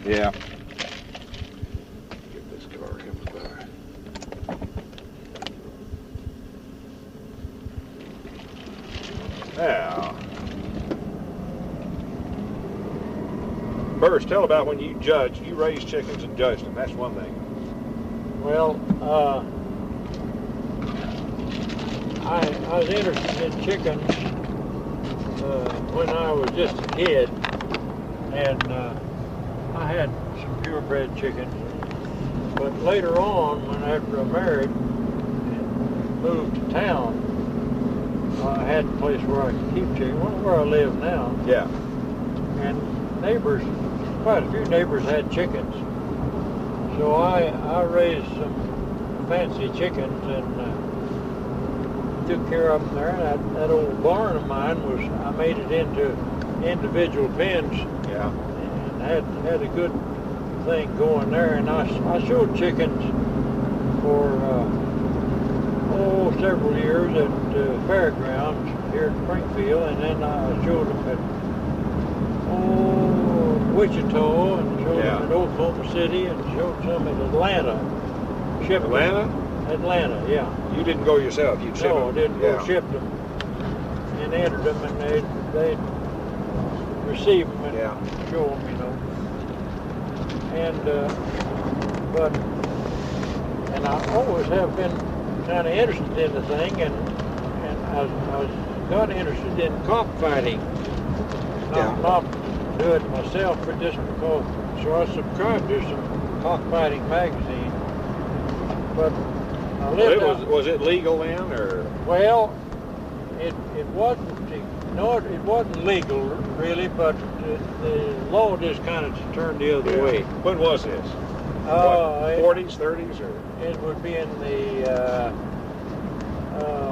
Yeah. Get this car coming by. Now, Burris, tell about when you judged. You raised chickens and judged them. That's one thing. Well, I was interested in chickens when I was just a kid, and I had some purebred chickens. But later on, after I married and moved to town, I had a place where I could keep chickens, where I live now. Yeah. And neighbors, quite a few neighbors had chickens. So I raised some fancy chickens and took care of them there. And that old barn of mine I made it into individual pens. Yeah. And had a good thing going there. And I showed chickens for several years at fairgrounds here in Springfield, and then I showed them at Wichita, and showed them at Oklahoma City, and showed some at Atlanta. Atlanta, yeah. You didn't go yourself, you'd ship them? No, I didn't go ship them. And entered them, and they'd receive them and show them, you know. And, and I always have been kind of interested in the thing, and I got interested in cockfighting. Not do it myself, but just because. So I subscribed to some cockfighting magazine. But I lived was it legal then, or? Well, it wasn't. No, it wasn't legal really, but the law just kind of turned the other way. When was this? 40s, 30s, or? It would be in the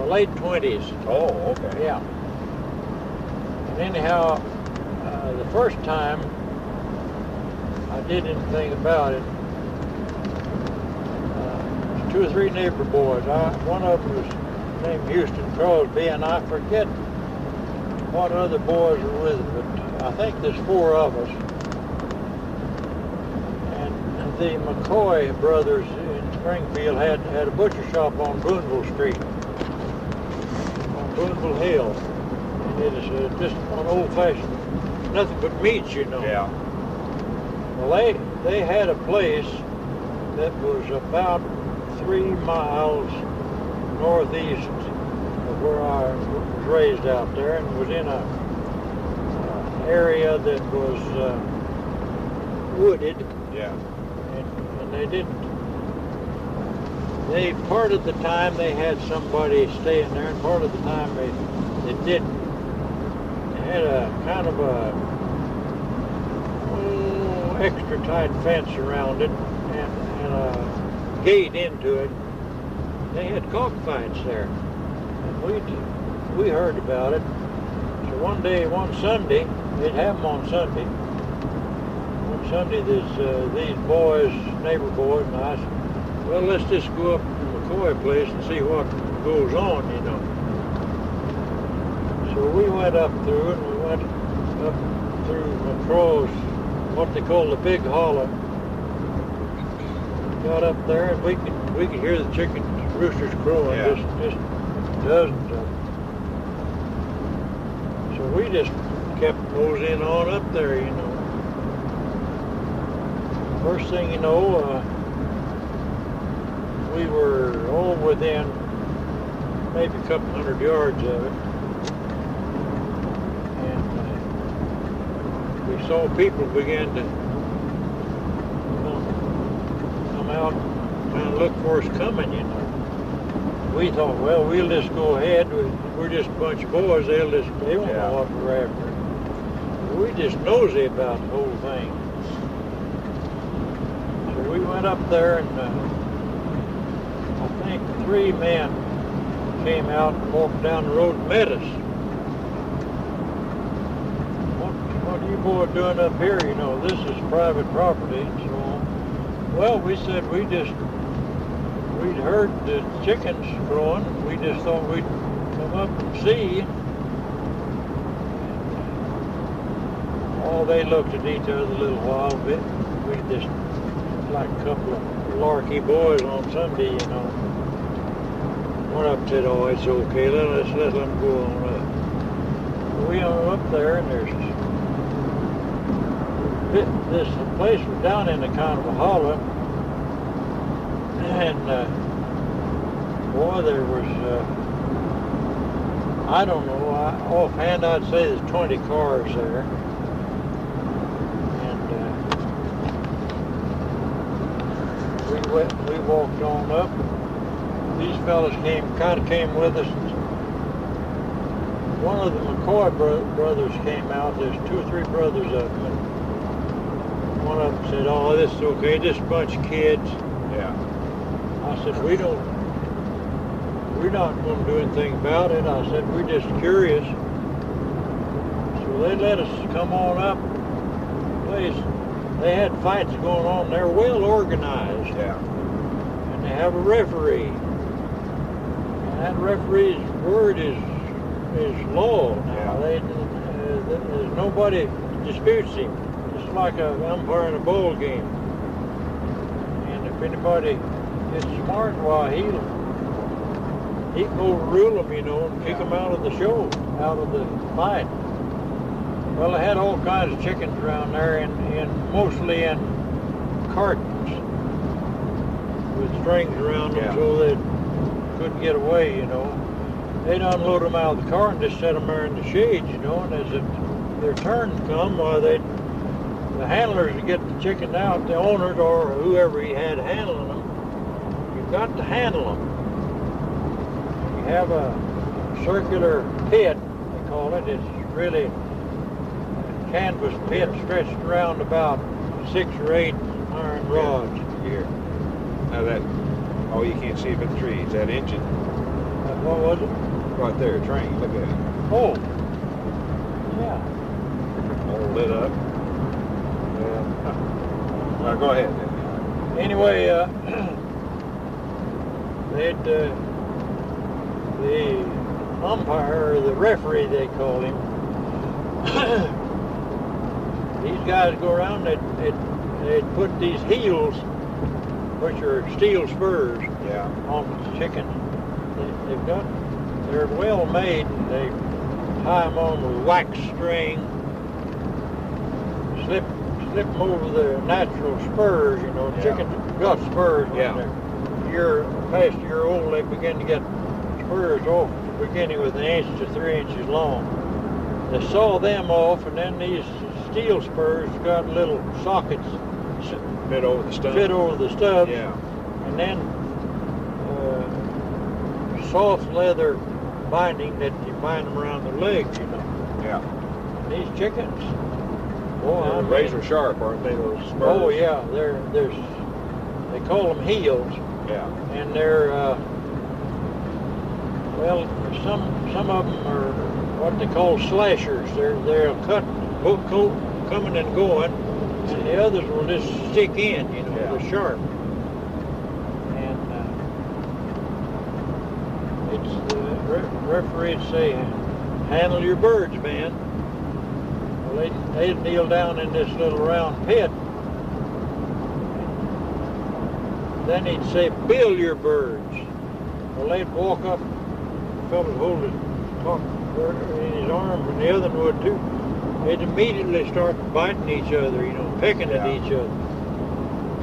late 20s. Oh, okay. Yeah. And anyhow, the first time I did anything about it, 2 or 3 neighbor boys. One of them was named Houston Crosby, and I forget what other boys were with him, but I think there's 4 of us. And the McCoy brothers in Springfield had a butcher shop on Boonville Street, on Boonville Hill. And it is just an old-fashioned, nothing but meats, you know. Yeah. Well, they had a place that was about 3 miles northeast of where I was raised out there, and was in a area that was wooded. Yeah. And they didn't. Part of the time they had somebody staying there, and part of the time they didn't. They had a kind of a extra tight fence around it, and a gate into it. They had cockfights there, and we heard about it. So one Sunday, they'd have them on Sunday. One Sunday, these boys, neighbor boys, and I said, well, let's just go up to the McCoy place and see what goes on, you know. So we went up through, and we went up through across what they call the Big Hollow. Got up there, and we could hear the chickens, roosters crowing, just dozens of them. So we just kept nosing on up there, you know. First thing you know, we were all within maybe a couple hundred yards of it. And we saw people begin to come out and look for us coming, you know. We thought, well, we'll just go ahead. We're just a bunch of boys. They won't know what we're after. We just nosy about the whole thing. So we went up there, and I think 3 men came out and walked down the road and met us. What are you boys doing up here? You know, this is private property and so on. Well, we said we'd heard the chickens crowing. We just thought we'd come up and see. Oh, they looked at each other a little while, just like a couple of larky boys on Sunday, you know. Went up and said, oh, it's okay, let's let them go on up. We went up there, and this place was down in a kind of a hollow, and boy, there was, I don't know, offhand I'd say there's 20 cars there. We walked on up. These fellas kind of came with us. One of the McCoy brothers came out. There's 2 or 3 brothers of them. And one of them said, "Oh, this is okay. Just a bunch of kids." Yeah. I said, "We're not going to do anything about it." I said, "We're just curious." So they let us come on up. They had fights going on. They're well organized. Yeah. And they have a referee. And that referee's word is law. Now, there's nobody disputes him. It's like an umpire in a bowl game. And if anybody gets smart, why he can overrule them, you know, and kick them out of the show, out of the fight. Well, they had all kinds of chickens around there, and mostly in cartons with strings around them, so they couldn't get away, you know. They'd unload them out of the car and just set them there in the shade, you know, and as their turn come, the handlers would get the chickens out, the owners or whoever he had handling them. You've got to handle them. You have a circular pit, they call it. It's really canvas pit stretched around about 6 or 8 iron rods here. Now oh, you can't see it but the trees. That engine. What was it? Right there, a train. Look at it. Oh, yeah. All lit up. Yeah. Now go ahead then. Anyway, the umpire, or the referee they call him, these guys go around, they'd put these heels, which are steel spurs, on the chickens. They're well made, and they tie them on with wax string, slip them over the natural spurs, you know. Chickens got spurs when they're past a year old, they begin to get spurs off, beginning with 1 inch to 3 inches long. They saw them off, and then these steel spurs got little sockets fit over the stubs. Yeah. And then soft leather binding that you bind them around the legs, you know. Yeah. And these chickens, they're razor sharp, aren't they? Those spurs. Oh yeah, they call them heels. Yeah. And they're well, some of them are what they call slashers. They'll cut hook coat coming and going, and the others will just stick in, you know, they're sharp. And it's the referees say, handle your birds, man. Well, they'd kneel down in this little round pit. Then he'd say, bill your birds. Well, they'd walk up, the fellow would hold his top bird in his arm, and the other one would too. They'd immediately start biting each other, you know, pecking at each other.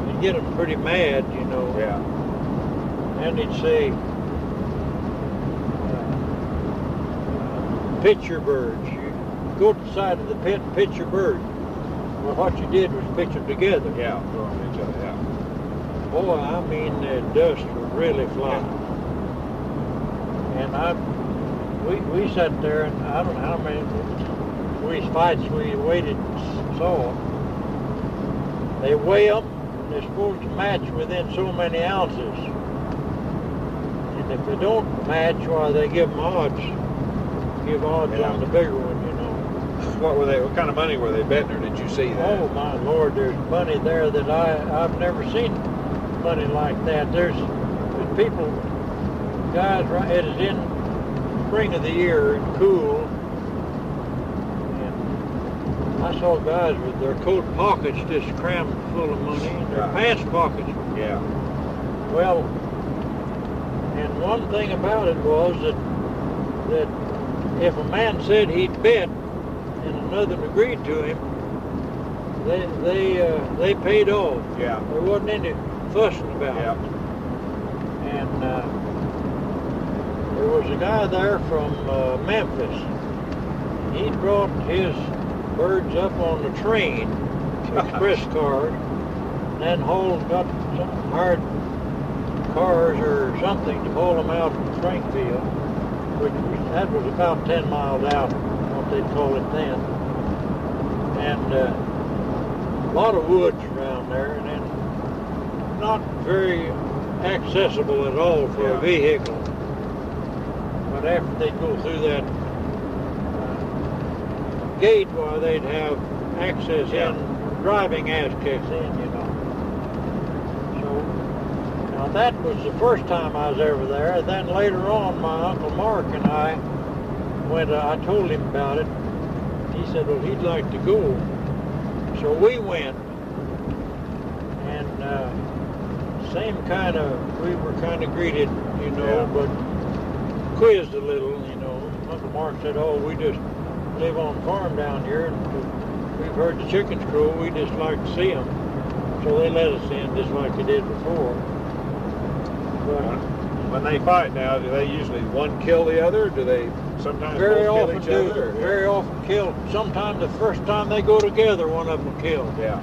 You'd get them pretty mad, you know. Yeah. And he'd say, pitch your birds. You go to the side of the pit and pitch your birds. Well, what you did was pitch them together. Yeah, throwing each other, Boy, I mean, the dust would really fly. And we sat there, and I don't know how many fights we waited and saw. They weigh them, and they're supposed to match within so many ounces. And if they don't match, why, they give them odds. Give odds on the bigger one, you know. What kind of money were they betting, or did you see that? Oh my Lord, there's money there that I've never seen money like that. There's people, guys, right, it is in spring of the year, cool. And I saw guys with their coat pockets just crammed full of money, and their pants pockets. Yeah. Well, and one thing about it was that if a man said he'd bet and another agreed to him, they paid off. Yeah. There wasn't any fussing about it. And there was a guy there from Memphis. He brought his birds up on the train, express cars, and then got some hired cars or something to haul them out from Springfield, that was about 10 miles out, what they'd call it then. And a lot of woods around there, and then not very accessible at all for a vehicle. But after they'd go through that gate, where they'd have access in, driving ass kicks in, you know. So, now that was the first time I was ever there. Then later on, my Uncle Mark and I went, I told him about it. He said, well, he'd like to go. So we went, and same kind of, we were kind of greeted, you know, but quizzed a little, you know. Uncle Mark said, oh, we just live on a farm down here, and we've heard the chickens crow, we just like to see them. So they let us in just like they did before. But when they fight now, do they usually one kill the other? Do they sometimes very both often kill each other? Very often kill. Sometimes the first time they go together, one of them will kill. Yeah.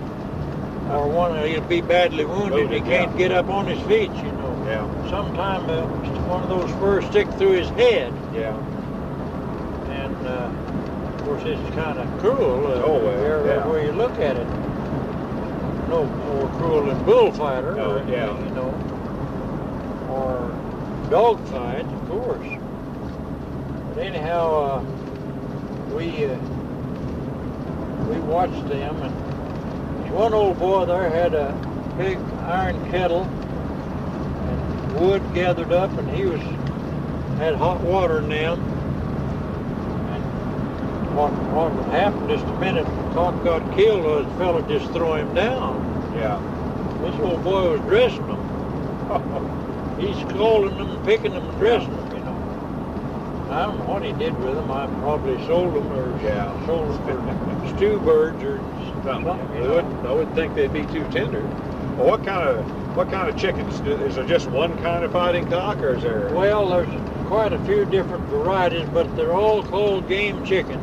Or one, he'll be badly wounded. He can't get up on his feet, you know. Yeah. Sometimes one of those spurs stick through his head. Yeah. And of course, it's kind of cruel. Every way you look at it. No more cruel than bullfighter, or anything, you know, or dogfight, of course. But anyhow, we watched them, and one old boy there had a big iron kettle and wood gathered up, and he had hot water in them. And what happened just a minute, the cock got killed, or the fella just threw him down. Yeah. This old boy was dressing them. He's calling them, picking them, and dressing them, you know. I don't know what he did with them. I probably sold them, or sold them for stew birds or something. I wouldn't think they'd be too tender. Well, what kind of chickens? Is there just one kind of fighting cock, or is there? Well, there's quite a few different varieties, but they're all called game chickens.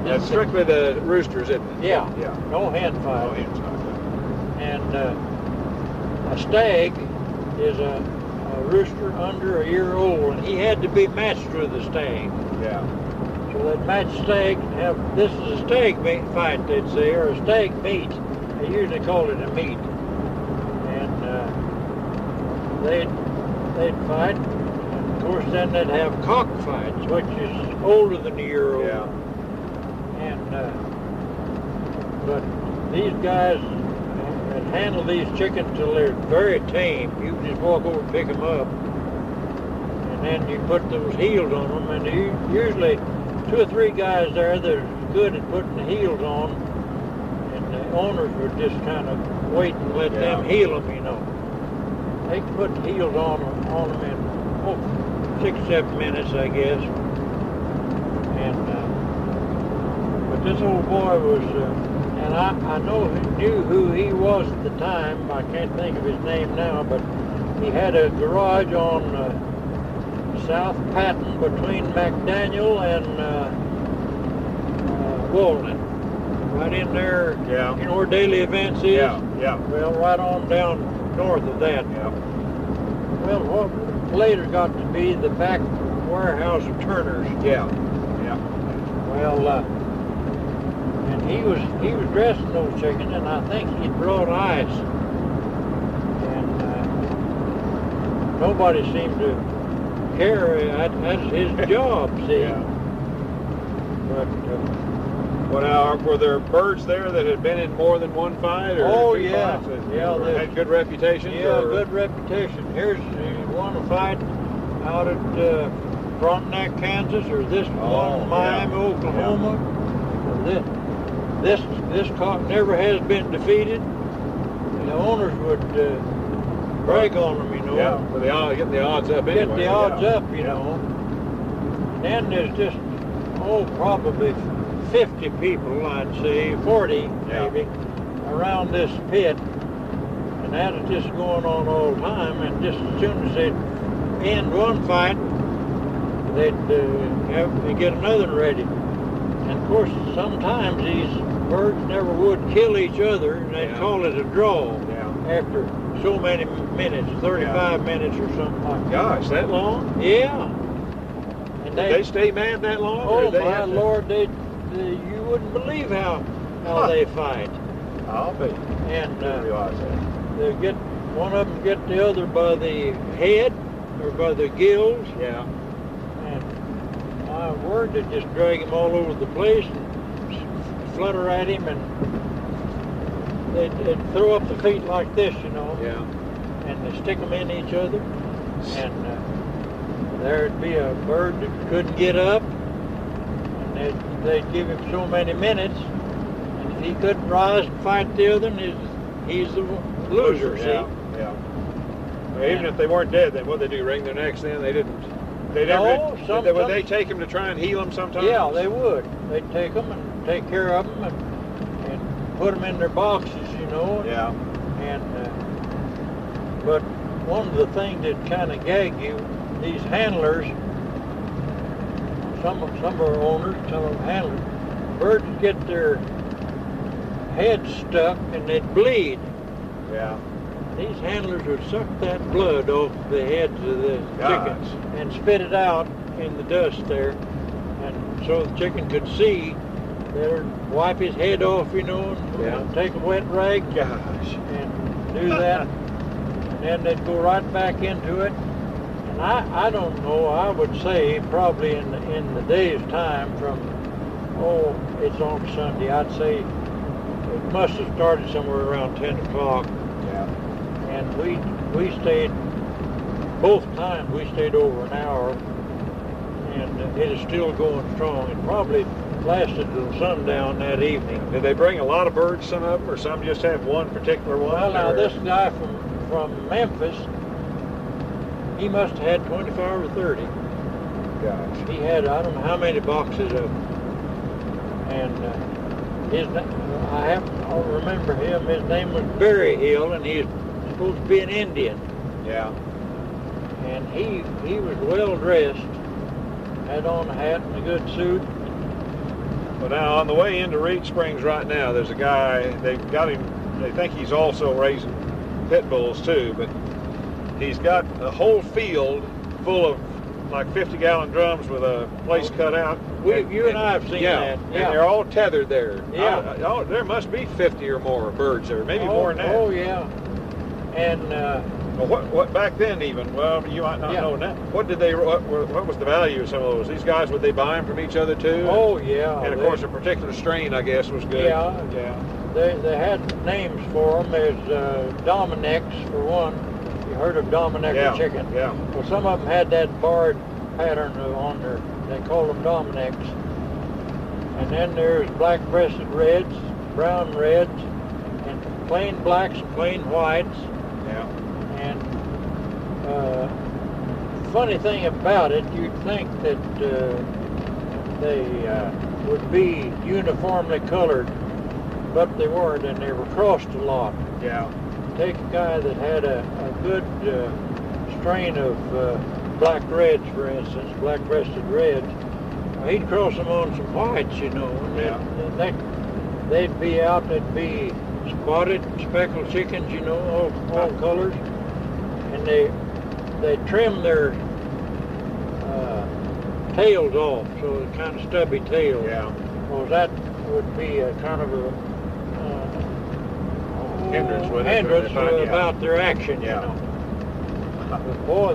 That's strictly the roosters, isn't it? Yeah. No hen fight. No hens. And a stag is a rooster under a year old, and he had to be matched with a stag. Yeah. So they'd match stag and have, this is a stag fight, they'd say, or a stag meet. They usually call it a meet. And they'd fight. And of course, then they'd have cock fights, which is older than a year old. Yeah. And but these guys handle these chickens till they're very tame. You can just walk over and pick them up, and then you put those heels on them. And usually 2 or 3 guys there that are good at putting the heels on, and the owners would just kind of wait and let them heel them, you know. They can put the heels on them in 6 or 7 minutes, I guess. And but this old boy was, and I knew who he was at the time. I can't think of his name now, but he had a garage on South Patton between McDaniel and Walden. Right in there, you know where Daily Events is? Yeah. Well, right on down north of that. Yeah. Well, what later got to be the back warehouse of Turner's. Yeah. Well, and he was dressing those chickens, and I think he'd brought ice. And nobody seemed to care. That's his job, see. Yeah. But well, now, were there birds there that had been in more than one fight? Or two fights that had good reputations? Yeah, good reputation. Here's one fight out at Frontenac, Kansas, or this one in Miami, Oklahoma. This cock never has been defeated. The owners would brag on them, you know. Yeah, but get the odds up anyway. Get the odds up, you know. And then there's just, probably 50 people, I'd say, 40 maybe, around this pit. And that is just going on all the time. And just as soon as they'd end one fight, they'd get another one ready. And of course, sometimes these birds never would kill each other, and they'd call it a draw after so many minutes, 35 minutes or something like that. Gosh, that long? Yeah. And they stay mad that long? Oh my Lord, you wouldn't believe how they fight. I'll be. And realize that. they get one of them get the other by the head or by the gills. Yeah. And my word, they just drag him all over the place and flutter at him, and they'd throw up the feet like this, you know. Yeah. And they stick them in each other, and there'd be a bird that couldn't get up, and they'd give him so many minutes, and if he couldn't rise and fight the other one, he's the loser, see? Yeah. Even if they weren't dead, then what'd they do, wring their necks then? They didn't. Would they take them to try and heal them sometimes? Yeah, they would. They'd take them and take care of them and put them in their boxes, you know. Yeah. And but one of the things that kind of gag you, these handlers, some of our owners, some of them handlers, birds get their heads stuck and they'd bleed. Yeah. These handlers would suck that blood off the heads of the chickens and spit it out in the dust there, and so the chicken could see. They'd wipe his head off, you know, and take a wet rag, and do that, and then they'd go right back into it. And I don't know. I would say probably in the day's time from it's on Sunday. I'd say it must have started somewhere around 10 o'clock. And we stayed, both times we stayed over an hour, and it is still going strong. It probably lasted till sundown that evening. Did they bring a lot of birds, some of them, or some just have one particular one? Well, now this guy from Memphis, he must have had 25 or 30. Gosh. He had, I don't know how many boxes of them. And I'll remember him. His name was Berry Hill, and he's supposed to be an Indian. Yeah. And he was well dressed, had on a hat and a good suit. Well, now on the way into Reed Springs right now, there's a guy. They've got him. They think he's also raising pit bulls too, but he's got a whole field full of like 50-gallon drums with a place cut out. You and I have seen that. And they're all tethered there. Yeah. There must be 50 or more birds there, maybe more than that. Oh yeah. And well, what back then even? Well, you might not know now. What was the value of some of those? These guys, would they buy them from each other too? Oh yeah. And of course, a particular strain, I guess, was good. Yeah. They had names for them. There's Dominics for one. You heard of Dominic chicken? Yeah. Well, some of them had that barred pattern on their. They call them Dominics. And then there's black-breasted reds, brown reds, and plain blacks and plain whites. Yeah. And funny thing about it, you'd think that they would be uniformly colored, but they weren't, and they were crossed a lot. Yeah. Take a guy that had a good strain of black reds, for instance, black-breasted reds. He'd cross them on some whites, you know, and they'd be out. They'd be spotted, speckled chickens, you know, all colors, and they trim their tails off, so it's kind of stubby tails. Yeah. Well, that would be a kind of a hindrance about their action, you know. But boy,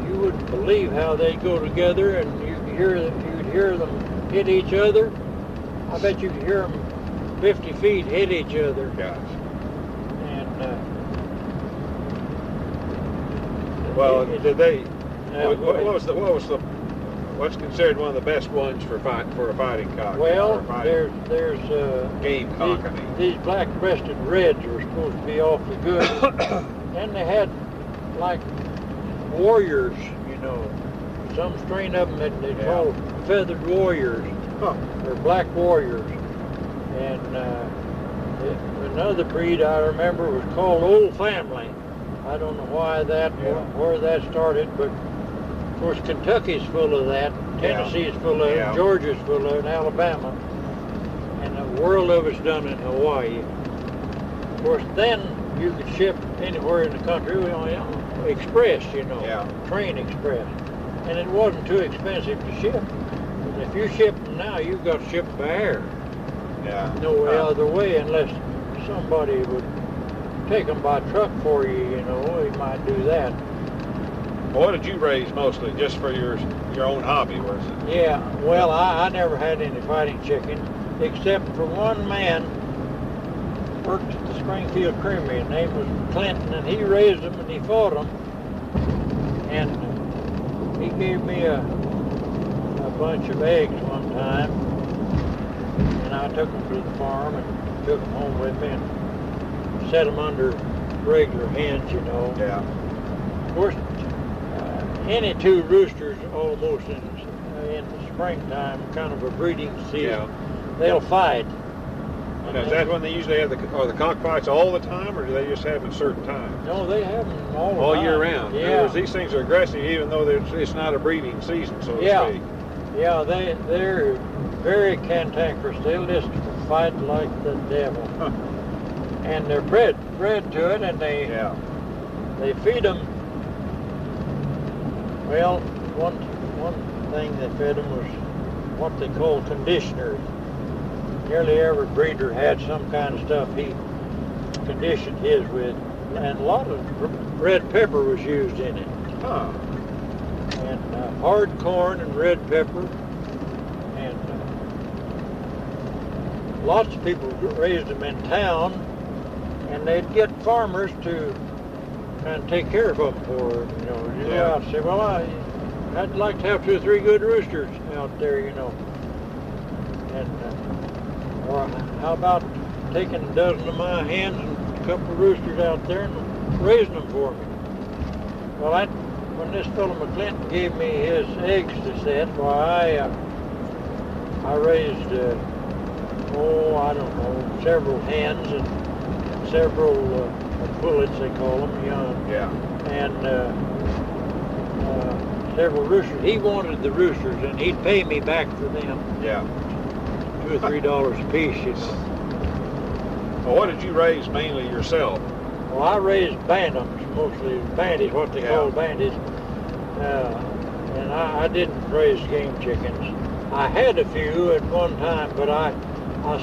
you wouldn't believe how they go together, and you'd hear them hit each other. I bet you could hear them 50 feet hit each other. Gosh. And did they? What was the What's considered one of the best ones for a fighting cock? Well, or fighting there's game cock, I mean. these black-breasted reds are supposed to be awfully good. And they had like warriors, you know. Some strain of them that they call feathered warriors, or black warriors. And another breed I remember was called Old Family. I don't know why where that started, but of course Kentucky's full of that, Tennessee's full of it, Georgia's full of it, and Alabama, and a world of it's done in Hawaii. Of course, then you could ship anywhere in the country, express, you know, train express, and it wasn't too expensive to ship. And if you ship them now, you've got to ship by air. No other way, unless somebody would take them by truck for you, you know, he might do that. Well, what did you raise mostly, just for your own hobby, was it? Yeah, well, I never had any fighting chicken, except for one man worked at the Springfield Creamery. His name was Clinton, and he raised them and he fought them. And he gave me a bunch of eggs one time, and I took them to the farm and took them home with me and set them under regular hens, you know. Of course, any two roosters almost in the springtime, kind of a breeding season, they'll fight. Now, is that when they usually have the cockfights all the time, or do they just have them at certain times? No, they have them all the time. All year round. Yeah. In other words, these things are aggressive even though it's not a breeding season, so to speak. Yeah, they're very cantankerous. They'll just fight like the devil. And they're bred to it, and they feed them. Well, one thing they fed them was what they call conditioners. Nearly every breeder had some kind of stuff he conditioned his with, and a lot of red pepper was used in it. And hard corn and red pepper, and lots of people raised them in town, and they'd get farmers to kind of take care of them for them, you know. You go out and say, well, I'd like to have 2 or 3 good roosters out there, you know. And or how about taking a dozen of my hens and a couple of roosters out there and raising them for me? Well, when this fellow McClinton gave me his eggs to set, why I raised, I don't know, several hens and several pullets, they call them, young. And several roosters. He wanted the roosters, and he'd pay me back for them. $2 or $3 a piece, you know. Well, what did you raise mainly yourself? Well, I raised bantams, mostly bandies, what they call bandies. And I didn't raise game chickens. I had a few at one time, but I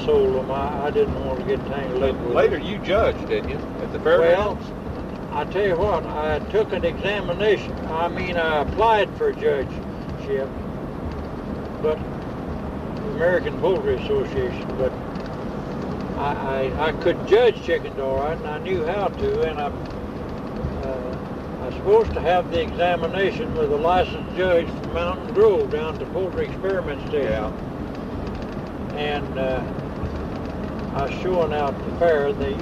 sold them. I didn't want to get tangled up with them. Later you judged, didn't you, at the fairgrounds? Well, I tell you what, I took an examination. I applied for a judgeship, but American Poultry Association, but I could judge chickens all right, and I knew how to, and I was supposed to have the examination with a licensed judge from Mountain Grove down to Poultry Experiment Station. And I was showing out the fair. They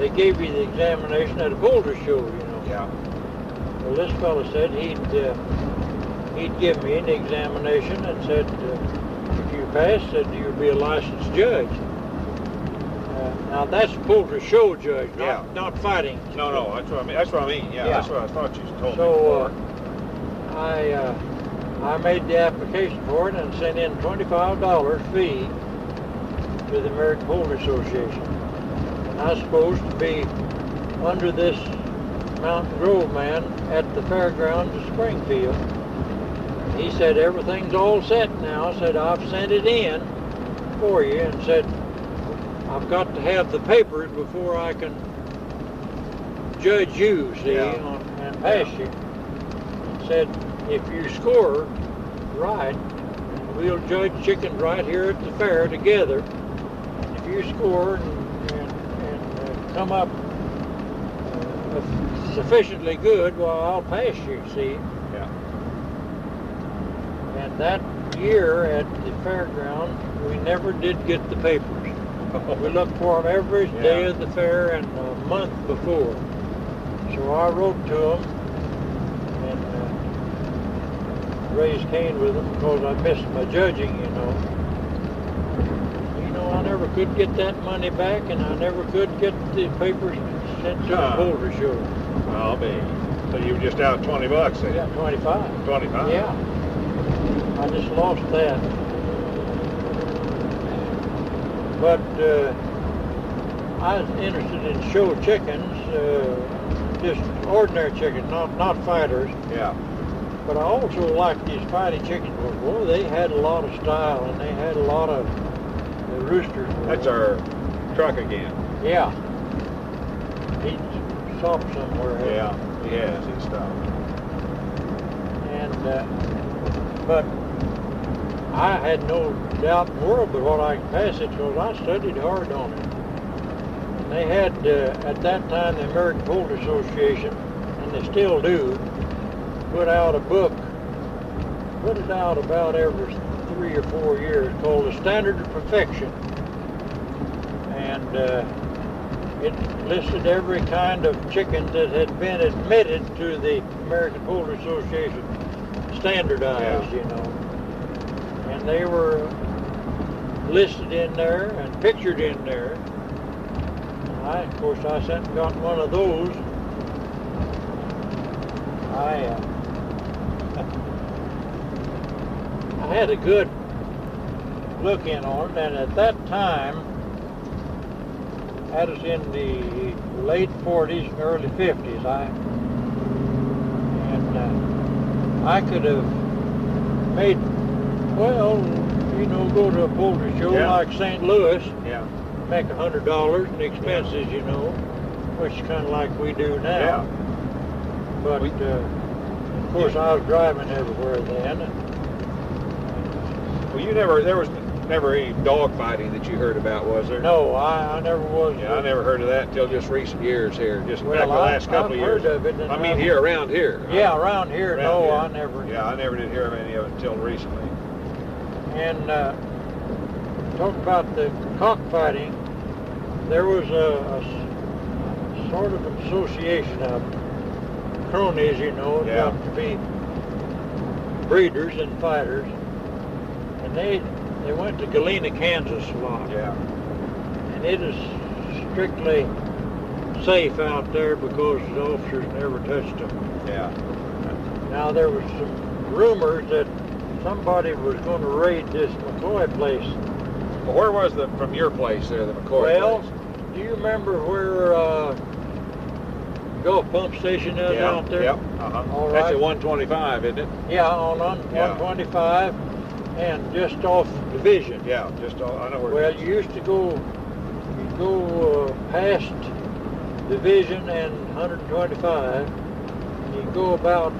gave you the examination at a poultry show, you know. Well, this fellow said he'd give me an examination and said, if you pass, said you'll be a licensed judge. Now that's a poultry show judge, not fighting. No, that's what I mean. That's what I mean. That's what I thought you told me. So I made the application for it and sent in $25 fee to the American Poultry Association. And I was supposed to be under this Mountain Grove man at the fairgrounds of Springfield. He said, everything's all set now. Said, I've sent it in for you, and said, I've got to have the papers before I can judge you, see, and pass you. Said, if you score right, we'll judge chickens right here at the fair together. And if you score and come up sufficiently good, well, I'll pass you, see. that year at the fairground, we never did get the papers. We looked for them every day of the fair and a month before. So I wrote to them and raised Cain with them because I missed my judging, you know. You know, I never could get that money back, and I never could get the papers sent to the Boulder Show. I'll be. So you were just out $20 then? Yeah, 25. 25? Yeah. I just lost that. But I was interested in show chickens, just ordinary chickens, not fighters. Yeah. But I also liked these fighting chickens. Boy, they had a lot of style, and they had a lot of the roosters. That's our truck again. Yeah. He stopped somewhere. Yeah, he has. He stopped. And but I had no doubt in the world but what I could pass it because I studied hard on it. And they had, at that time, the American Poultry Association, and they still do, put out a book, put it out about every 3 or 4 years, called The Standard of Perfection. And it listed every kind of chicken that had been admitted to the American Poultry Association, standardized, you know. And they were listed in there and pictured in there. And of course, I sent and got one of those. I had a good look in on it, and at that time, that was in the late 40s, early 50s. I could have made, well, you know, go to a poultry show like St. Louis, make $100 in expenses, you know, which is kind of like we do now. Yeah. But of course, I was driving everywhere then. Well, there was never any dog fighting that you heard about, was there? No, I never was. Yeah, I never heard of that until just recent years here, just Well, back the last couple I've of years. heard of it, and I mean, around here. Yeah, around here. Around No, here. I never. Yeah, I never did hear of any of it until recently. And talk about the cockfighting. There was a sort of an association of cronies, you know, got to be breeders and fighters, and they went to Galena, Kansas a lot. Yeah. And it is strictly safe out there because the officers never touched them. Yeah. Now there was some rumors that somebody was going to raid this McCoy place. Well, where was from your place there, the McCoy place? Do you remember where Gulf Pump Station is out there? Yep. Uh-huh. All right. That's at 125, isn't it? Yeah, on 125 and just off Division. Yeah, just I know where. Well, you used to go past Division and 125. And you go about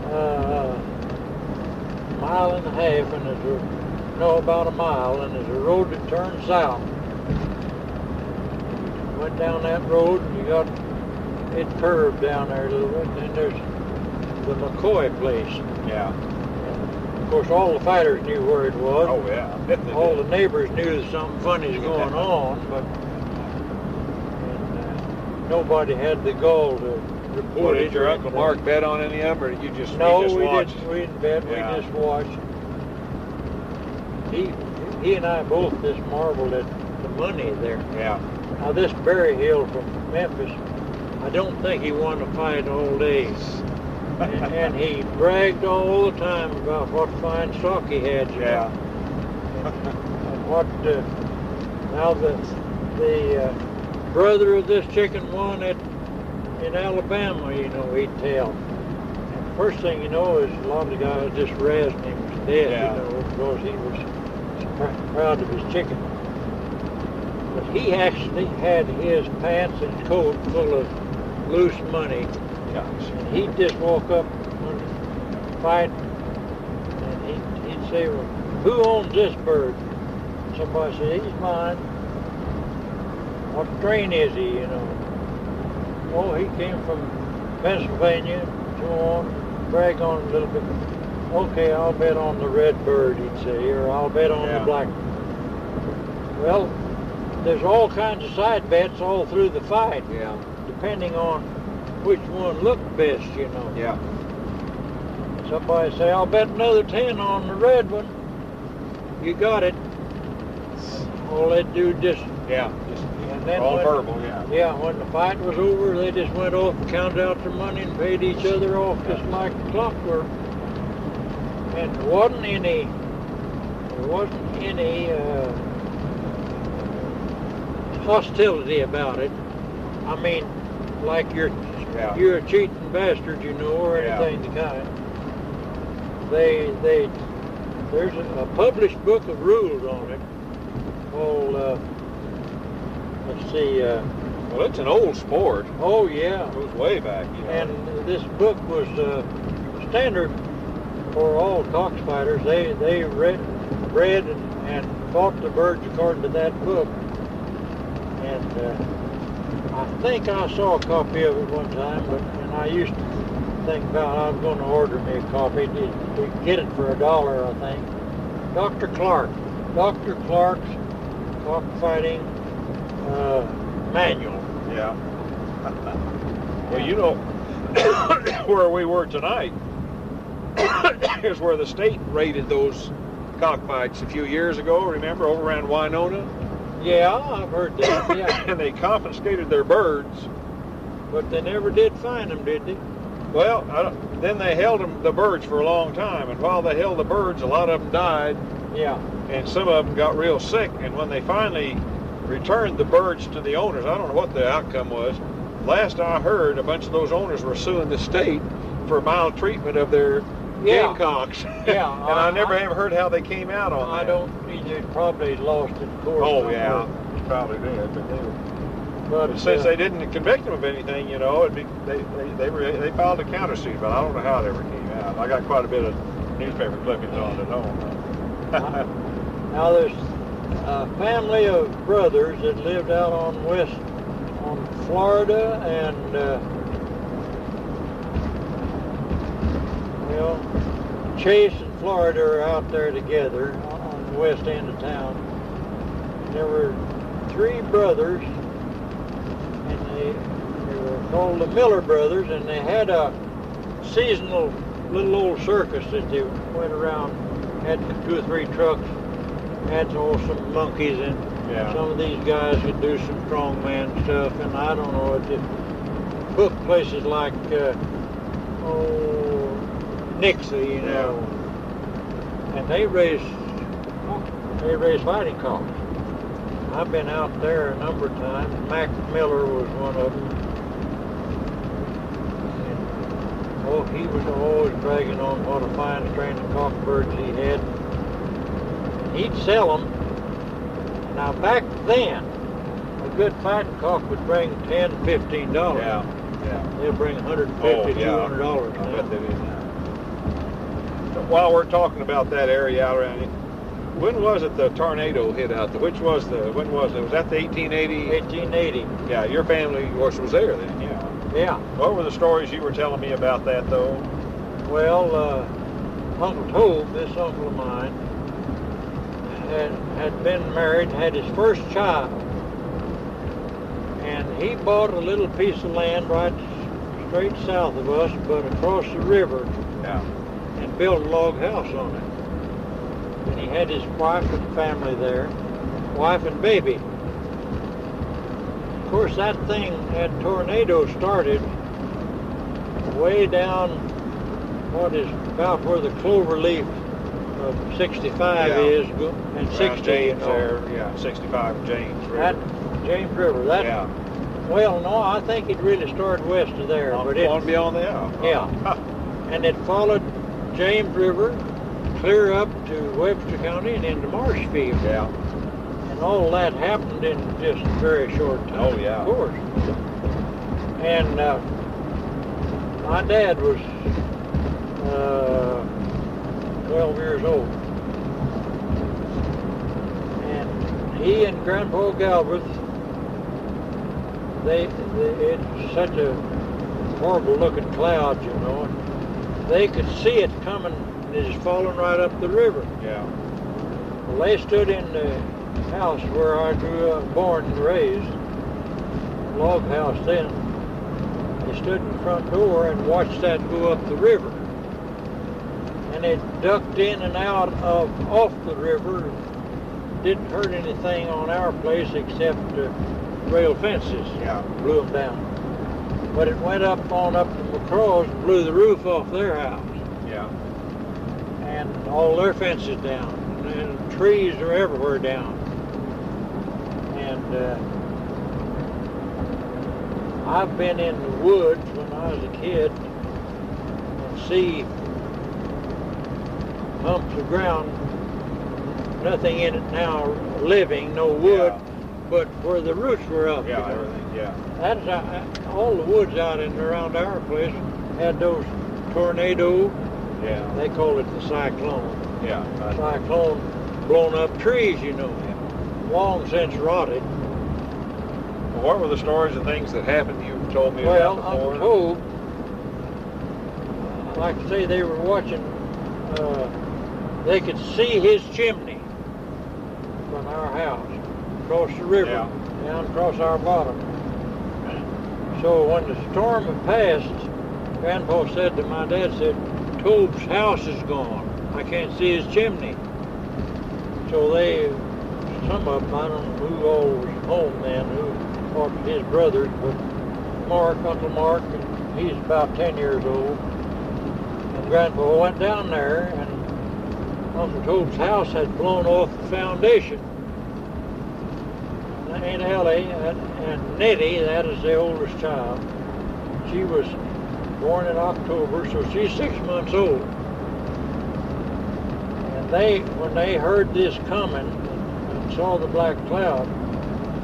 a mile and a half, and about a mile, and there's a road that turns south. Went down that road, and you got it curved down there a little bit, and then there's the McCoy place. Yeah. Of course, all the fighters knew where it was. Oh, yeah. All the neighbors knew that something funny was going on, but nobody had the gall to report it. Did your Uncle Mark bet on any of them, or did you just No, you just we watched? didn't bet. Yeah. We just watched. He and I both just marveled at the money there. Yeah. Now this Barry Hill from Memphis, I don't think he won a fight all day. and he bragged all the time about what fine stock he had. Yeah. And what now the brother of this chicken won in Alabama, you know, he'd tell. And first thing you know is a lot of the guys just razzed him to death, you know, because he was proud of his chicken. But he actually had his pants and coat full of loose money. Gosh. And he'd just walk up and fight, and he'd say, well, who owns this bird? Somebody said, he's mine. What strain is he, you know? Oh, he came from Pennsylvania, so on, brag on it a little bit. Okay, I'll bet on the red bird, he'd say, or I'll bet on the black. Well, there's all kinds of side bets all through the fight. Yeah. Depending on which one looked best, you know. Yeah. Somebody say, I'll bet another 10 on the red one. You got it. All they'd do just... Yeah. And then all verbal, yeah. Yeah, when the fight was over, they just went off and counted out their money and paid each other off just like clockwork. And there wasn't any hostility about it. I mean, like you're a cheating bastard, you know, or anything the kind. There's a published book of rules on it called, let's see. Well, it's an old sport. Oh yeah. It goes way back. You know. And this book was standard for all cockfighters. They read and fought the birds according to that book. And I think I saw a copy of it one time, and I used to think about I was going to order me a copy. We could get it for $1, I think. Dr. Clark's cockfighting manual. Yeah. Well, you know, where we were tonight is where the state raided those cockfights a few years ago, remember, over around Winona? Yeah, I've heard that, yeah. And they confiscated their birds. But they never did find them, did they? Well, then they held the birds for a long time, and while they held the birds, a lot of them died. Yeah. And some of them got real sick, and when they finally returned the birds to the owners, I don't know what the outcome was. Last I heard, a bunch of those owners were suing the state for maltreatment of their gamecocks. Yeah. And I never have heard how they came out on that. I don't, they probably lost in court. Oh, yeah. Probably did. But since they didn't convict them of anything, you know, they filed a countersuit, but I don't know how it ever came out. I got quite a bit of newspaper clippings on it home. Now there's a family of brothers that lived out on Florida, and well, Chase and Florida are out there together on the west end of town. There were 3 brothers, and they were called the Miller Brothers, and they had a seasonal little old circus that they went around, had 2 or 3 trucks, had some monkeys, and some of these guys could do some strongman stuff, and I don't know, it just booked places like Nixie, you know, and they raised fighting cocks. I've been out there a number of times. Mac Miller was one of them. And, he was always bragging on what a fine strain of cockbirds he had. He'd sell them. Now back then, a good fighting cock would bring $10, $15. Yeah. They'll bring $150, $200 now. I bet they did now. While we're talking about that area out around here, when was it the tornado hit out there? When was it? Was that the 1880? 1880. Yeah, your family, of course, was there then, yeah. Yeah. What were the stories you were telling me about that, though? Well, Uncle Tobe, this uncle of mine, had been married, had his first child, and he bought a little piece of land right straight south of us, but across the river, and built a log house on it. And he had his wife and family there, wife and baby. Of course, that tornado started way down what is about where the clover leaf of 65 is, and 60 James there, 65 James River. That James River. Well, no, I think it really started west of there. But on beyond there. Yeah. And it followed James River clear up to Webster County and into Marshfield. Yeah. And all that happened in just a very short time. Oh, yeah. Of course. And my dad was 12 years old. And he and Grandpa Galbraith, it's such a horrible looking cloud, you know. They could see it coming and it's falling right up the river. Yeah. Well, they stood in the house where I grew up, born and raised, log house then. They stood in the front door and watched that go up the river. And it ducked in and out off the river. Didn't hurt anything on our place except rail fences. Yeah. Blew them down. But it went up to McCraw's and blew the roof off their house. Yeah. And all their fences down. And trees are everywhere down. And I've been in the woods when I was a kid and see humps of ground, nothing in it now living, no wood, but where the roots were up. Yeah, everything, yeah. That's all the woods out in around our place had those tornado. Yeah. They call it the cyclone. Yeah. Right. Cyclone blown up trees, you know, long since rotted. Well, what were the stories and things that happened you told me Well, about before? I'm told, like I say, they were watching, they could see his chimney from our house, across the river, down across our bottom. So when the storm had passed, Grandpa said to my dad, said, Tobe's house is gone. I can't see his chimney. So some of them, I don't know who all was home then, who talked to his brothers, but Uncle Mark, and he's about 10 years old. And Grandpa went down there, and Uncle Tobe's house had blown off the foundation. And Aunt Ellie and Nettie, that is the oldest child, she was born in October, so she's 6 months old. And when they heard this coming and saw the black cloud,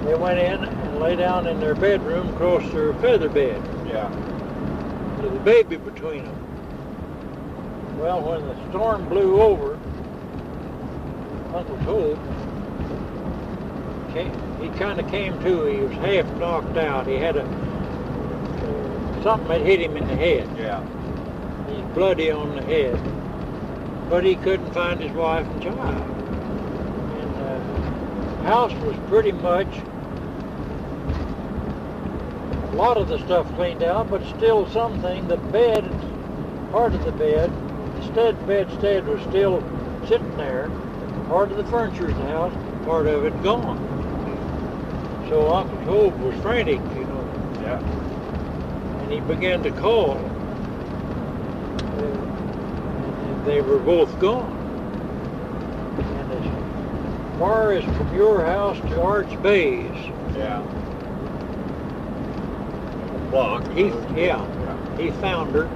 they went in and lay down in their bedroom across their feather bed. Yeah. With a baby between them. Well, when the storm blew over, Uncle Tobe, he kind of came to. He was half knocked out. He had something had hit him in the head. Yeah. He's bloody on the head. But he couldn't find his wife and child. And the house was pretty much, a lot of the stuff cleaned out, but still something. The bed, part of the bed, the bedstead was still sitting there. Part of the furniture in the house, part of it gone. So Uncle Tobe was frantic, you know. Yeah. And he began to call. And they were both gone. And as far as from your house to Arch Bays. Yeah. Block. He found her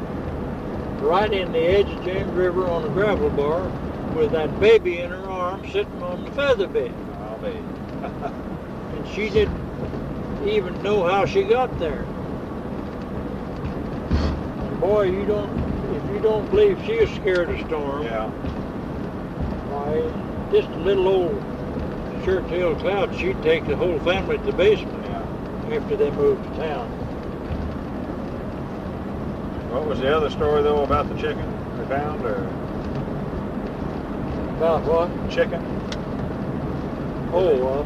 right in the edge of James River on a gravel bar with that baby in her arms sitting on the feather bed. I'll be. And she didn't even know how she got there. And boy, if you don't believe she was scared of storm, why, just a little old shirt-tailed cloud, she'd take the whole family to the basement after they moved to town. What was the other story, though, about the chicken they found, or? About what? Chicken? Oh,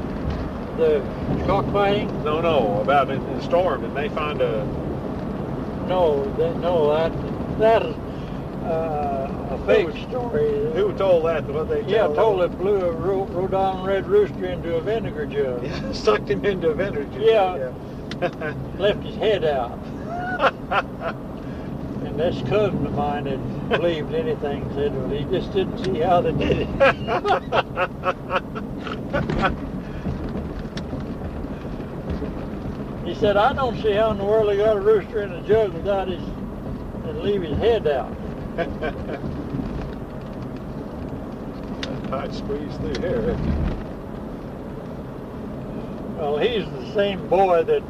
the cockfighting? No, about it in the storm. Did they find a... No, that is a fake story. Who told that? What they told? Told it blew a Rhode Island red rooster into a vinegar jug. Yeah, sucked him into a vinegar jug. Yeah. Left his head out. And this cousin of mine that believed anything said, well, he just didn't see how they did it. He said, I don't see how in the world they got a rooster in a jug without and leave his head out. That might squeeze through here. Well, he's the same boy that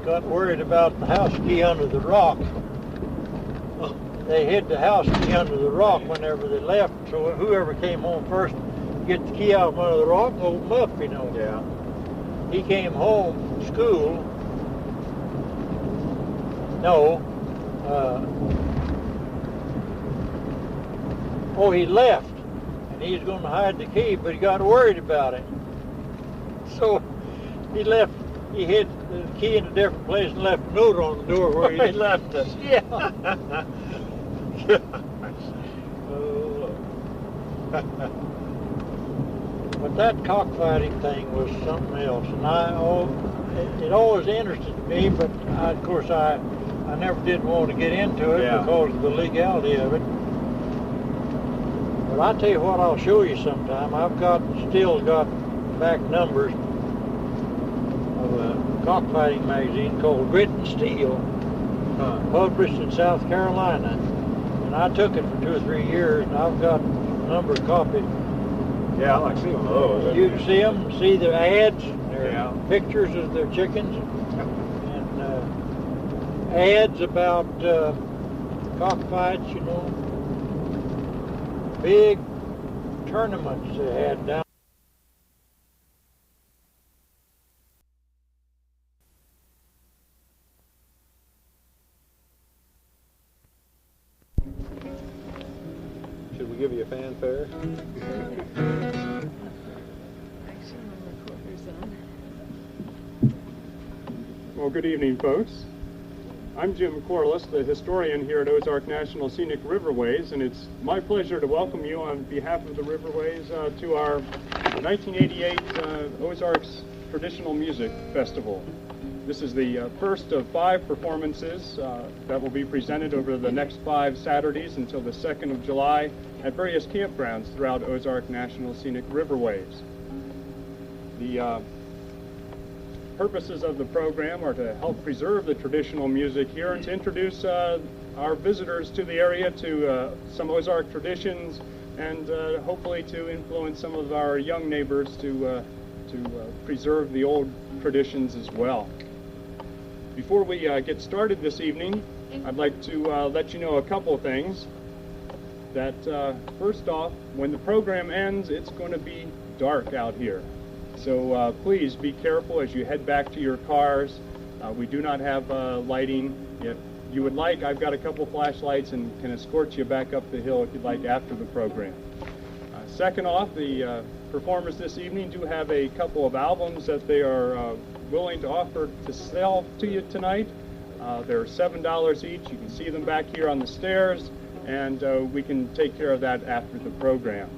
got worried about the house key under the rock. They hid the house key under the rock whenever they left, so whoever came home first get the key out from under the rock and open up, you know. Yeah. He came home from school. Oh, he left, and he was going to hide the key, but he got worried about it. So he left. He hid the key in a different place and left a note on the door where he left us. Yeah. But that cockfighting thing was something else, and it always interested me. But of course, I never did want to get into it because of the legality of it. But I'll tell you what, I'll show you sometime. I've still got back numbers of a cockfighting magazine called Grit and Steel, published in South Carolina. And I took it for 2 or 3 years, and I've got a number of copies. Yeah, I like seeing one of those. You can see them, see their ads, their pictures of their chickens, and ads about cockfights, you know, big tournaments they had down. Should we give you a fanfare? Well, good evening, folks. I'm Jim Corless, the historian here at Ozark National Scenic Riverways, and it's my pleasure to welcome you on behalf of the Riverways to our 1988 Ozarks Traditional Music Festival. This is the first of 5 performances that will be presented over the next 5 Saturdays until the 2nd of July at various campgrounds throughout Ozark National Scenic Riverways. The purposes of the program are to help preserve the traditional music here and to introduce our visitors to the area to some Ozark traditions, and hopefully to influence some of our young neighbors to preserve the old traditions as well. Before we get started this evening, I'd like to let you know a couple of things. That first off, when the program ends, it's going to be dark out here. So please be careful as you head back to your cars. We do not have lighting. If you would like, I've got a couple flashlights and can escort you back up the hill if you'd like after the program. Second off, the performers this evening do have a couple of albums that they are willing to offer to sell to you tonight. They're $7 each. You can see them back here on the stairs, and we can take care of that after the program.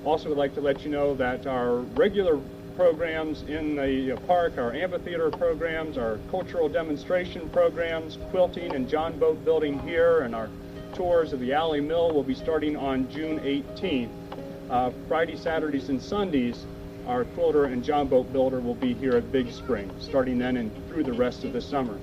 Also, would like to let you know that our regular programs in the park, our amphitheater programs, our cultural demonstration programs, quilting and John boat building here, and our tours of the Alley Mill will be starting on June 18th. Friday, Saturdays, and Sundays, our quilter and John boat builder will be here at Big Spring, starting then and through the rest of the summer.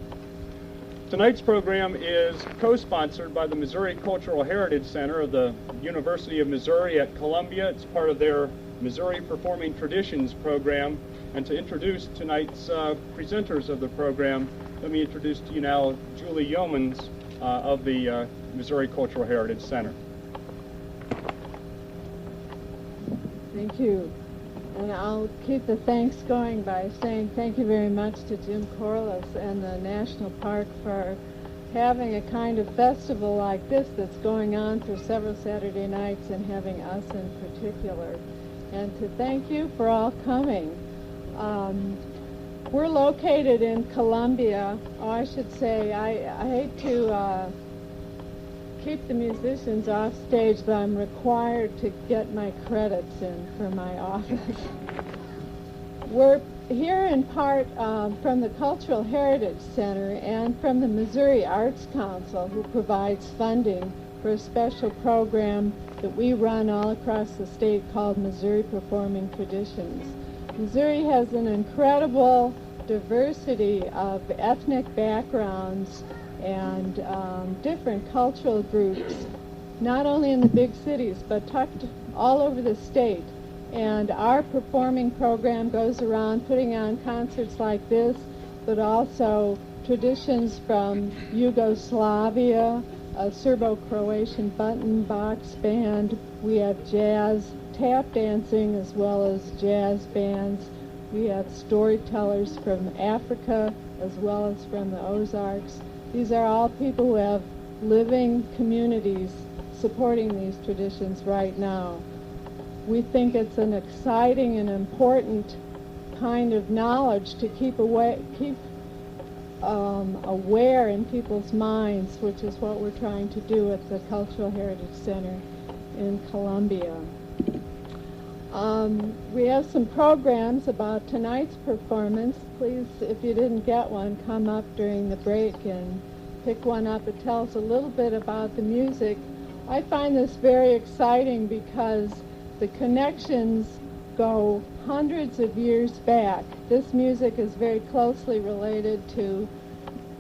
Tonight's program is co-sponsored by the Missouri Cultural Heritage Center of the University of Missouri at Columbia. It's part of their Missouri Performing Traditions program. And to introduce tonight's presenters of the program, let me introduce to you now Julie Yeomans of the Missouri Cultural Heritage Center. Thank you. And I'll keep the thanks going by saying thank you very much to Jim Corless and the National Park for having a kind of festival like this that's going on for several Saturday nights, and having us in particular. And to thank you for all coming. We're located in Columbia. Oh, I should say, I hate to keep the musicians off stage, but I'm required to get my credits in for my office. We're here in part from the Cultural Heritage Center and from the Missouri Arts Council, who provides funding for a special program that we run all across the state called Missouri Performing Traditions. Missouri has an incredible diversity of ethnic backgrounds and different cultural groups, not only in the big cities, but tucked all over the state. And our performing program goes around putting on concerts like this, but also traditions from Yugoslavia, a Serbo-Croatian button box band. We have jazz, tap dancing, as well as jazz bands. We have storytellers from Africa, as well as from the Ozarks. These are all people who have living communities supporting these traditions right now. We think it's an exciting and important kind of knowledge to keep aware in people's minds, which is what we're trying to do at the Cultural Heritage Center in Columbia. We have some programs about tonight's performance. Please, if you didn't get one, come up during the break and pick one up. It tells a little bit about the music. I find this very exciting because the connections go hundreds of years back. This music is very closely related to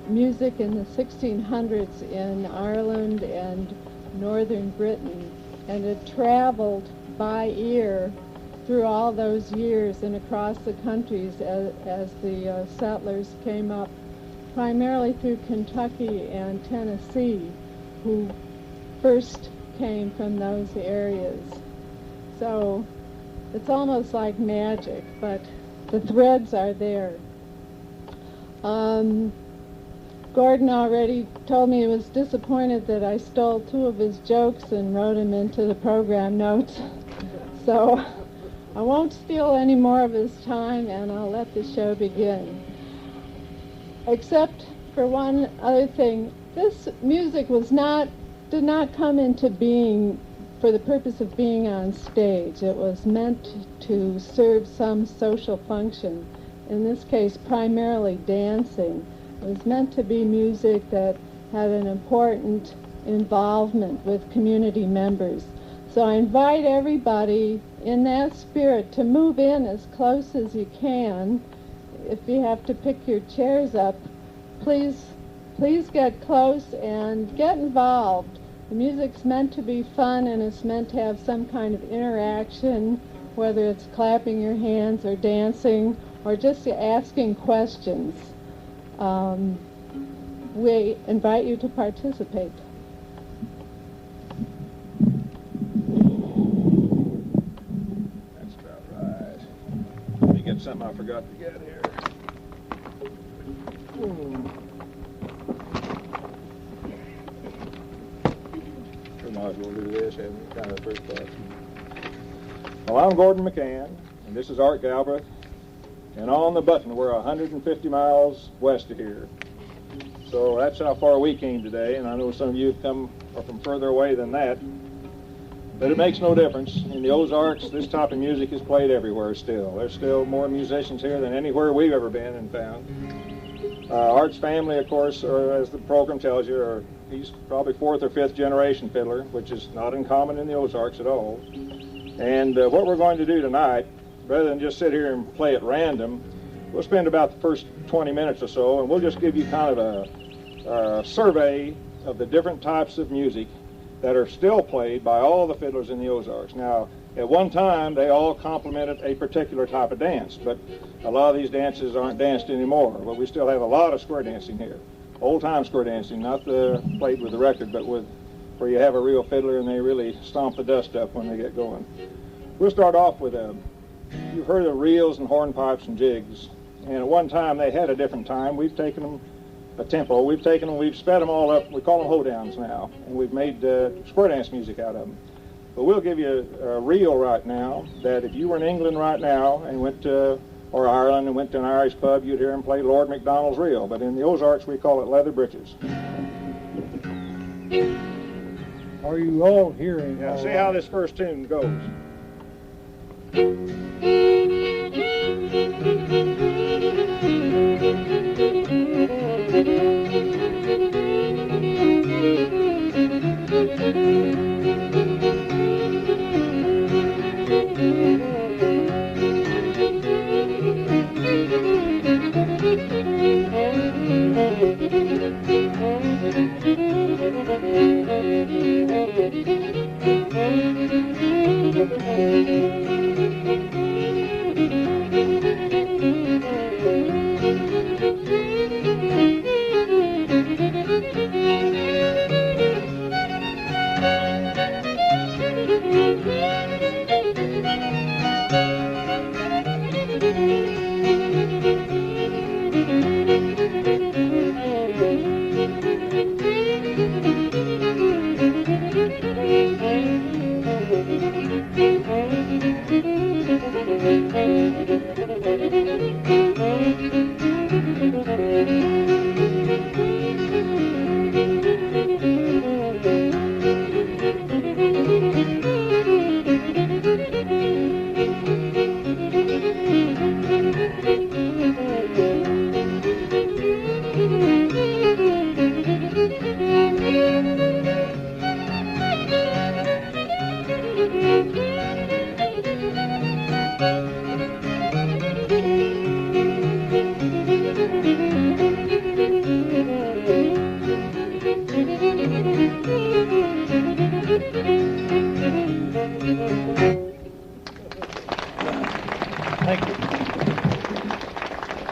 music in the 1600s in Ireland and northern Britain, and it traveled by ear through all those years and across the countries as the settlers came up, primarily through Kentucky and Tennessee, who first came from those areas. So it's almost like magic, but the threads are there. Gordon already told me he was disappointed that I stole 2 of his jokes and wrote them into the program notes. So I won't steal any more of his time, and I'll let the show begin. Except for one other thing, this music did not come into being for the purpose of being on stage. It was meant to serve some social function, in this case primarily dancing. It was meant to be music that had an important involvement with community members. So I invite everybody in that spirit to move in as close as you can. If you have to pick your chairs up, please get close and get involved. The music's meant to be fun, and it's meant to have some kind of interaction, whether it's clapping your hands or dancing or just asking questions. We invite you to participate. That's about right. Let me get something I forgot to get here. We might as well do this, having kind of the first part. Well, I'm Gordon McCann, and this is Art Galbraith. And on the button, we're 150 miles west of here. So that's how far we came today, and I know some of you have come from further away than that. But it makes no difference. In the Ozarks, this type of music is played everywhere still. There's still more musicians here than anywhere we've ever been and found. Art's family, of course, as the program tells you, he's probably 4th or 5th generation fiddler, which is not uncommon in the Ozarks at all. And what we're going to do tonight, rather than just sit here and play at random, we'll spend about the first 20 minutes or so, and we'll just give you kind of a survey of the different types of music that are still played by all the fiddlers in the Ozarks. Now, at one time, they all complemented a particular type of dance, but a lot of these dances aren't danced anymore. But we still have a lot of square dancing here. Old-time square dancing, not the played with the record, but where you have a real fiddler and they really stomp the dust up when they get going. We'll start off with you've heard of reels and hornpipes and jigs, and at one time they had a different time. We've taken them a tempo. We've sped them all up. We call them hoedowns now, and we've made square dance music out of them. But we'll give you a reel right now that if you were in England right now and went to, or Ireland and went to an Irish pub, you'd hear them play Lord MacDonald's reel. But in the Ozarks, we call it leather breeches. Are you all hearing? Yeah, see how this first tune goes.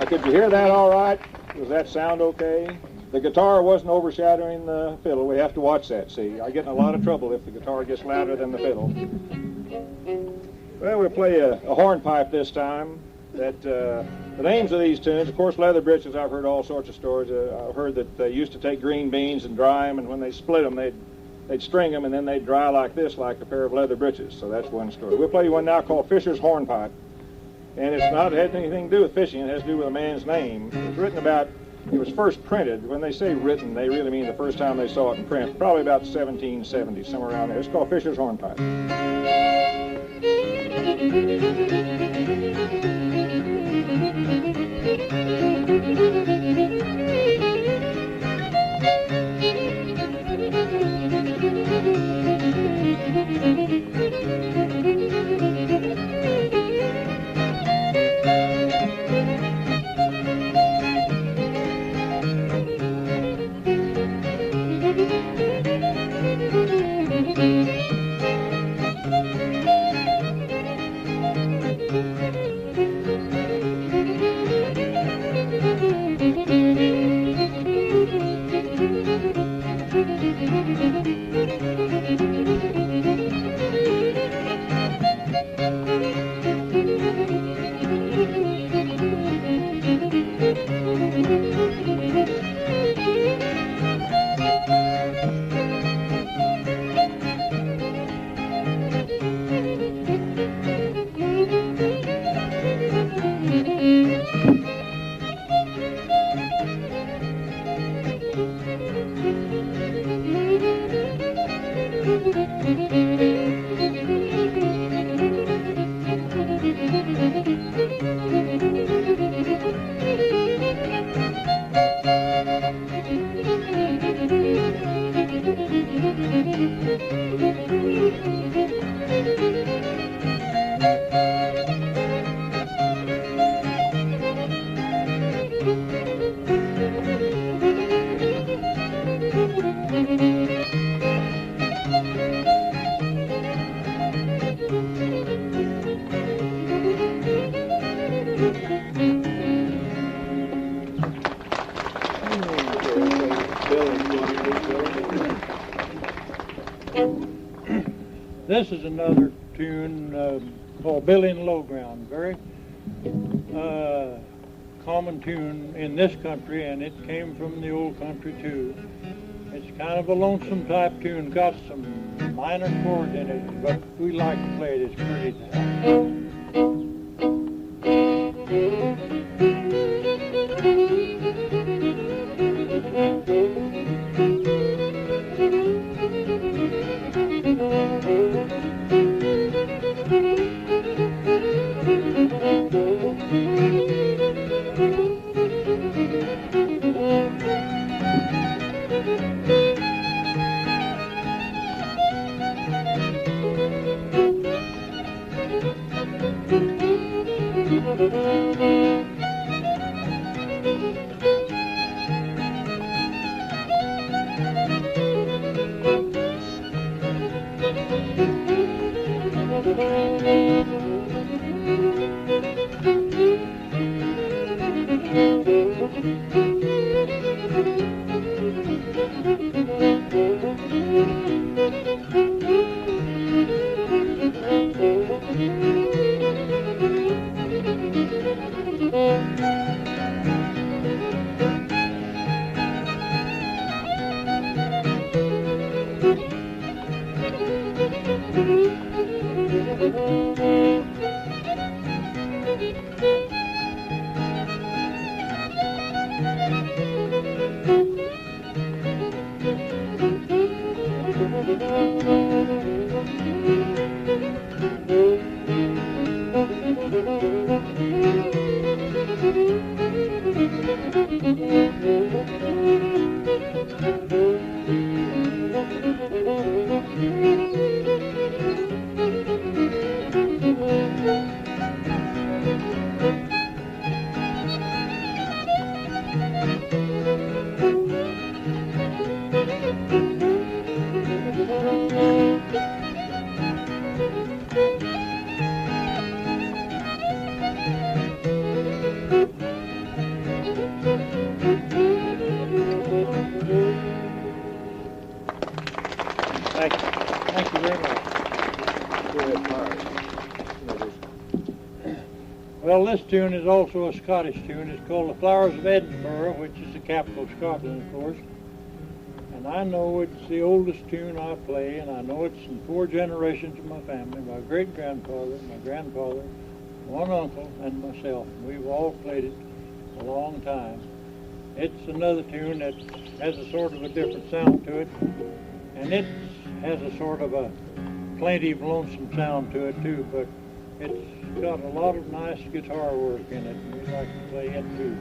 Could you hear that all right? Does that sound okay? The guitar wasn't overshadowing the fiddle. We have to watch that, see. I get in a lot of trouble if the guitar gets louder than the fiddle. Well, we'll play a hornpipe this time. The names of these tunes, of course, leather breeches, I've heard all sorts of stories. I've heard that they used to take green beans and dry them, and when they split them, they'd string them, and then they'd dry like this, like a pair of leather breeches. So that's one story. We'll play you one now called Fisher's Hornpipe. And it's not had anything to do with fishing. It has to do with a man's name. It was written about, it was first printed. When they say written, they really mean the first time they saw it in print, probably about 1770, somewhere around there. It's called Fisher's Hornpipe. This is another tune called Billy in the Low Ground. Very common tune in this country, and it came from the old country too. It's kind of a lonesome type tune, got some minor chords in it, but we like to play it. It's pretty. this tune is also a Scottish tune. It's called The Flowers of Edinburgh, which is the capital of Scotland, of course. And I know it's the oldest tune I play, and I know it's in 4 generations of my family, my great-grandfather, my grandfather, one uncle, and myself. We've all played it a long time. It's another tune that has a sort of a different sound to it, and it has a sort of a plaintive, lonesome sound to it too, but it's got a lot of nice guitar work in it, and we like to play it too.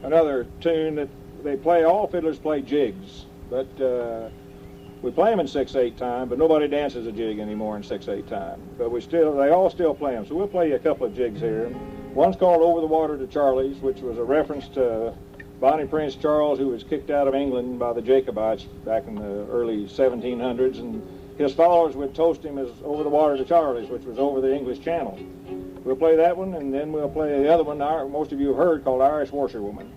Another tune that they play, all fiddlers play jigs, but we play them in 6/8 time, but nobody dances a jig anymore in 6/8 time. But they all still play them, so we'll play you a couple of jigs here. One's called Over the Water to Charlie's, which was a reference to Bonnie Prince Charles, who was kicked out of England by the Jacobites back in the early 1700s, and his followers would toast him as Over the Water to Charlie's, which was over the English Channel. We'll play that one, and then we'll play the other one most of you have heard, called Irish Washerwoman.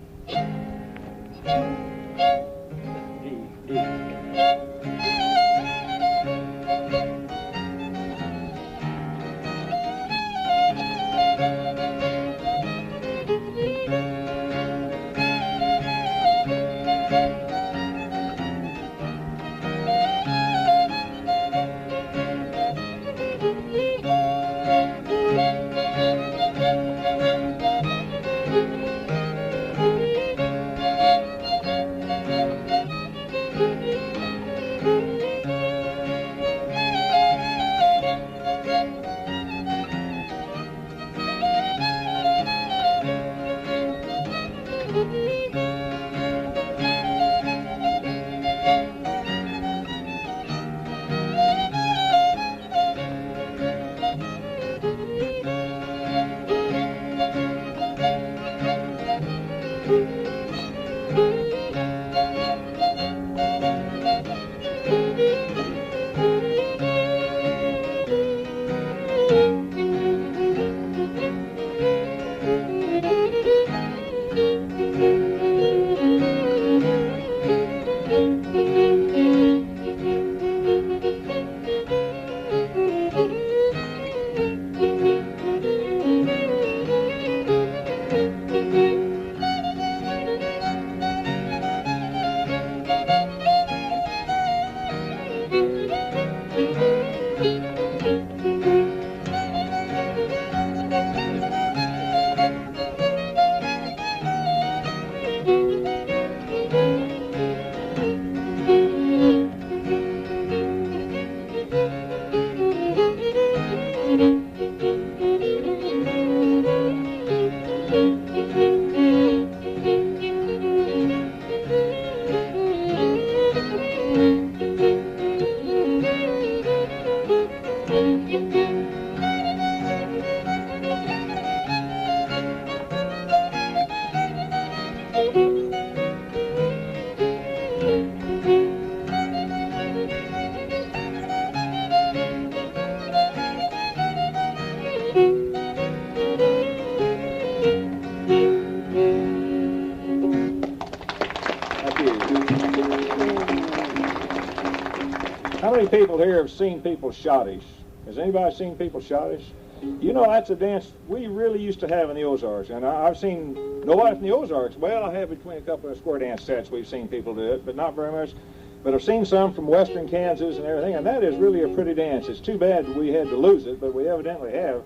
How many people here have seen people schottish? Has anybody seen people schottish? You know, that's a dance we really used to have in the Ozarks, and I've seen nobody from the Ozarks. Well, I have between a couple of square dance sets we've seen people do it, but not very much. But I've seen some from western Kansas and everything, and that is really a pretty dance. It's too bad we had to lose it, but we evidently have.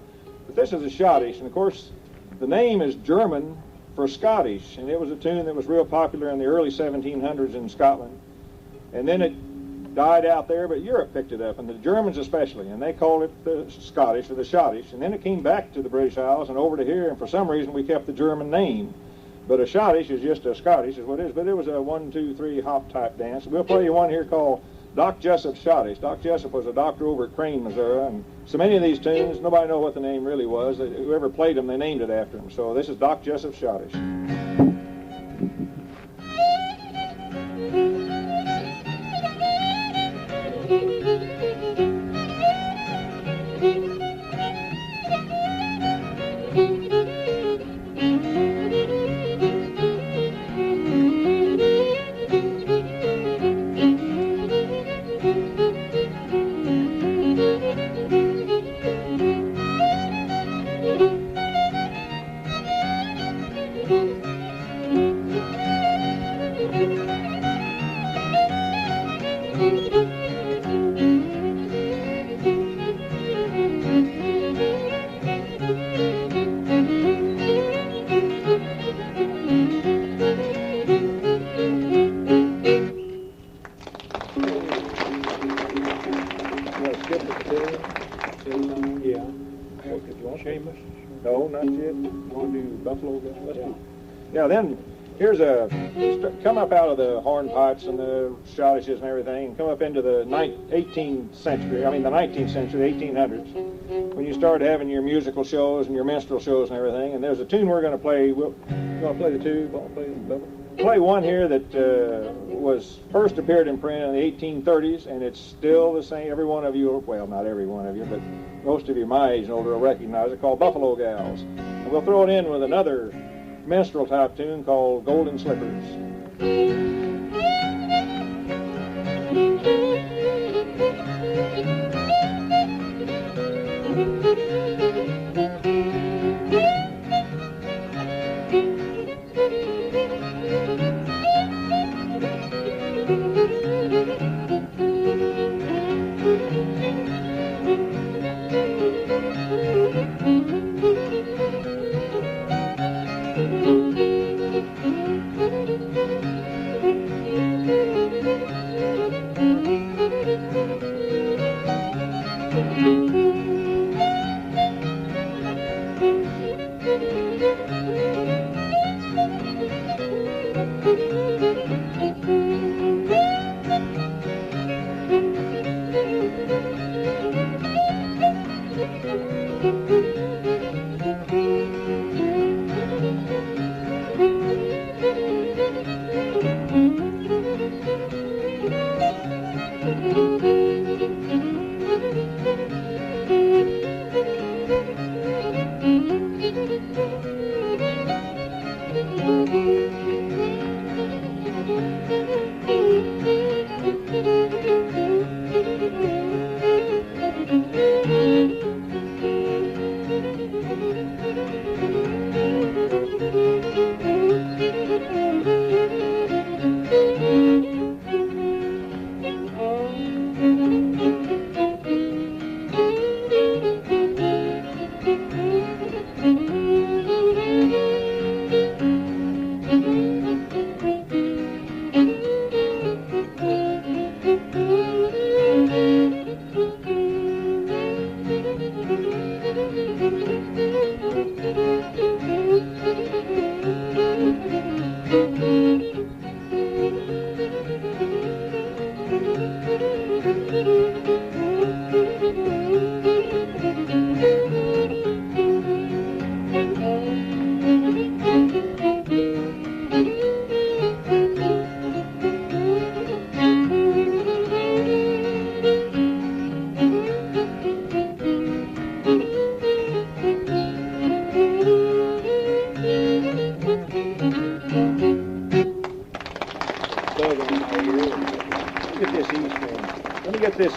But this is a schottish, and of course, the name is German for Scottish, and it was a tune that was real popular in the early 1700s in Scotland. And then it died out there, but Europe picked it up, and the Germans especially, and they called it the Scottish or the schottish. And then it came back to the British Isles and over to here, and for some reason we kept the German name. But a schottish is just a Scottish, is what it is. But it was a 1-2-3 hop type dance. We'll play you one here called Doc Jessup's Schottish. Doc Jessup was a doctor over at Crane, Missouri, and so many of these tunes, nobody knows what the name really was. Whoever played them, they named it after him. So this is Doc Jessup's Schottish. Yeah, then here's come up out of the hornpipes and the schottishes and everything, and come up into the 18th century, the 19th century, 1800s, when you started having your musical shows and your minstrel shows and everything. And there's a tune we're going to play. You want to play the two? Play one here that was first appeared in print in the 1830s, and it's still the same. Every one of you, well, not every one of you, but most of you my age and older will recognize it, called Buffalo Gals. And we'll throw it in with another minstrel type tune called Golden Slippers.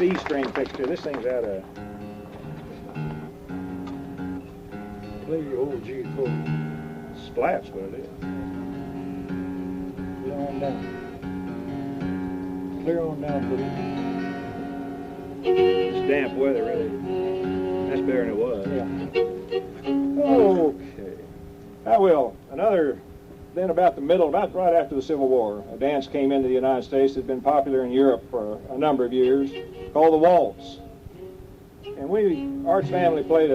C string fixture. This thing's out of... Play your old G chord. Splats, what it is. Clear on down. Clear on down to It's damp weather, really. That's better than it was. Yeah. Okay. Well, then about the middle, about right after the Civil War, a dance came into the United States that had been popular in Europe for a number of years, called the waltz. And Art's family played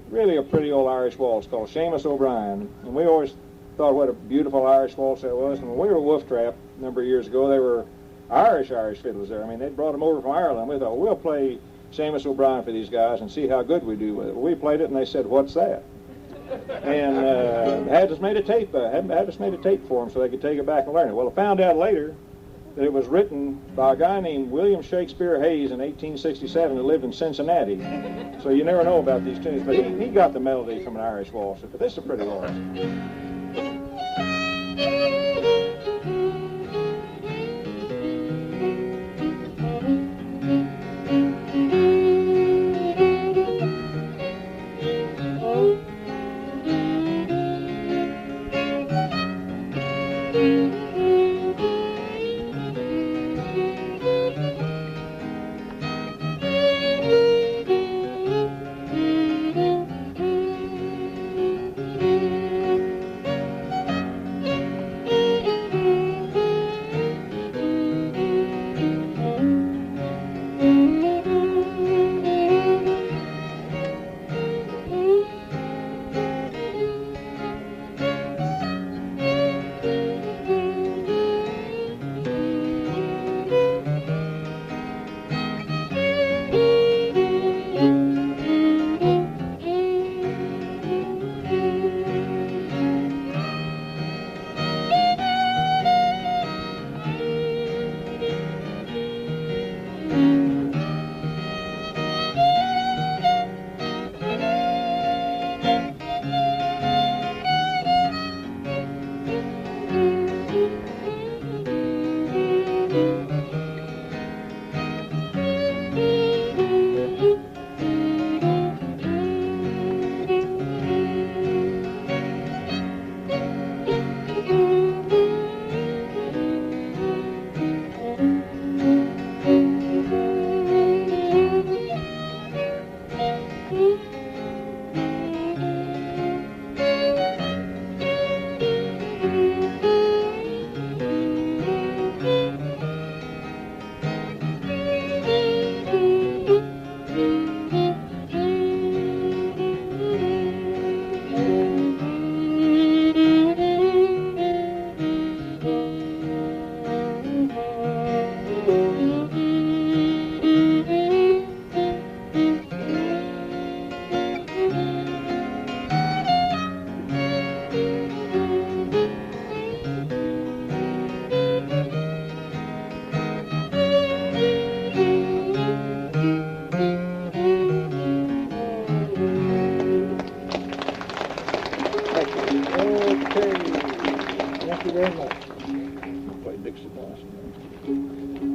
really a pretty old Irish waltz called Seamus O'Brien. And we always thought what a beautiful Irish waltz that was. And when we were at Wolf Trap a number of years ago, they were Irish fiddlers there. I mean, they'd brought them over from Ireland. We thought, we'll play Seamus O'Brien for these guys and see how good we do with it. Well, we played it, and they said, "What's that?" And had us made a tape for them so they could take it back and learn it. Well, I found out later that it was written by a guy named William Shakespeare Hayes in 1867 who lived in Cincinnati. So you never know about these tunes, but he got the melody from an Irish waltz. But this is a pretty waltz.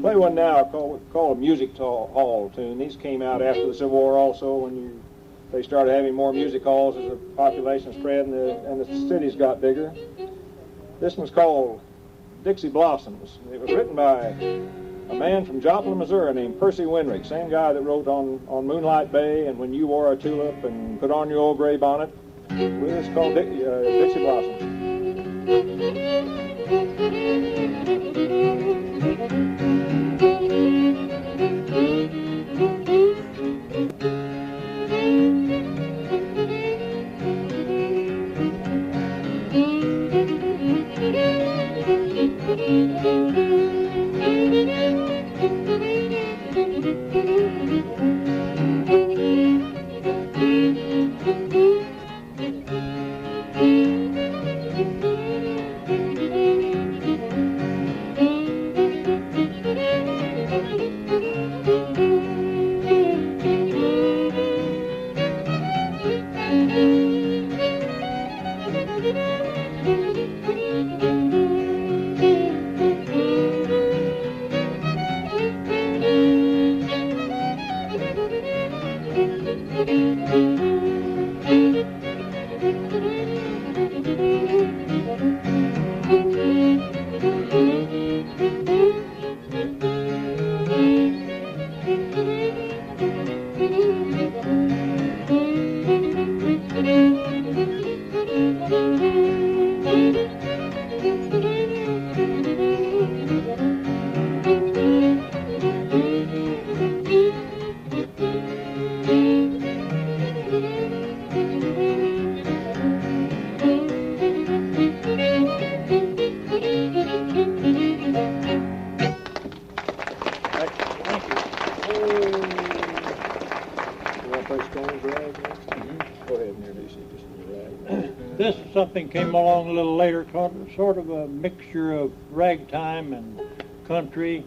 Play one now called a music hall tune. These came out after the Civil War also when they started having more music halls as the population spread and the cities got bigger. This one's called Dixie Blossoms. It was written by a man from Joplin, Missouri named Percy Winrick, same guy that wrote on Moonlight Bay and When You Wore a Tulip and Put on Your Old Gray Bonnet. It's called Dixie Blossoms. Go ahead and introduce you. Just right. This is something came along a little later, sort of a mixture of ragtime and country,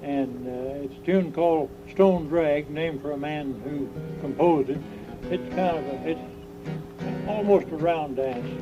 and it's a tune called Stone Drag, named for a man who composed it. It's kind of it's almost a round dance.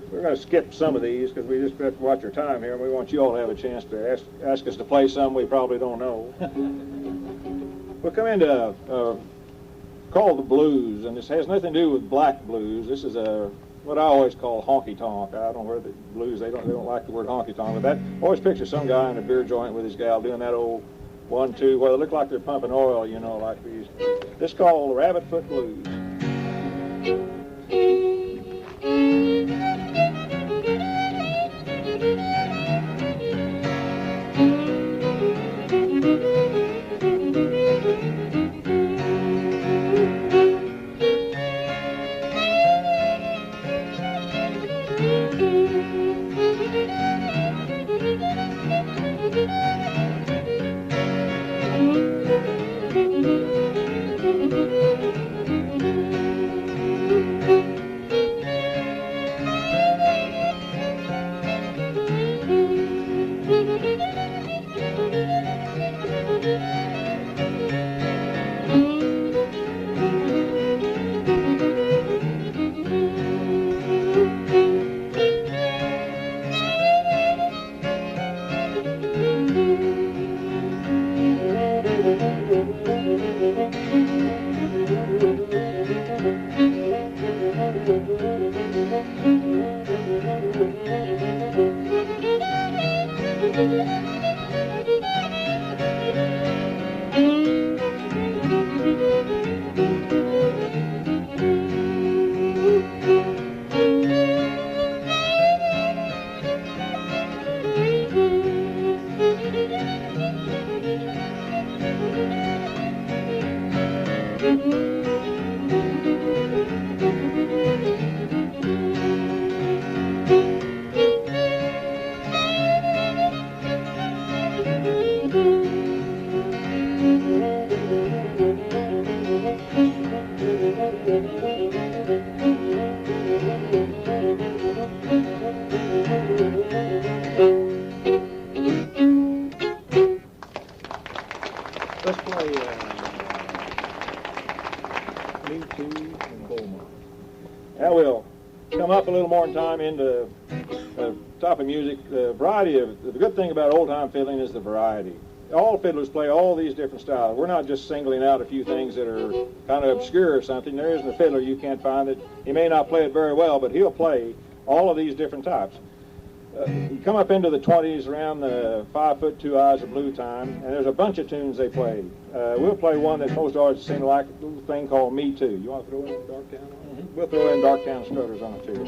We're going to skip some of these because we just have to watch our time here, and we want you all to have a chance to ask us to play some we probably don't know. We'll come into called the blues, and this has nothing to do with black blues. This is what I always call honky tonk. I don't know where the blues they don't like the word honky tonk, but that always picture some guy in a beer joint with his gal doing that old 1-2 where they look like they're pumping oil, you know, like these. This is called the Rabbit Foot Blues. Let's play Me Too and Beaumont. Now we'll come up a little more in time into type of music. The good thing about old-time fiddling is the variety. All fiddlers play all these different styles. We're not just singling out a few things that are kind of obscure or something. There isn't a fiddler you can't find that he may not play it very well, but he'll play all of these different types. You come up into the 20s around the 5 Foot 2 Eyes of Blue time, and there's a bunch of tunes they play. We'll play one that most artists seem to like, a little thing called Me Too. You want to throw in Darktown on it? Mm-hmm. We'll throw in Darktown Strutters on it too.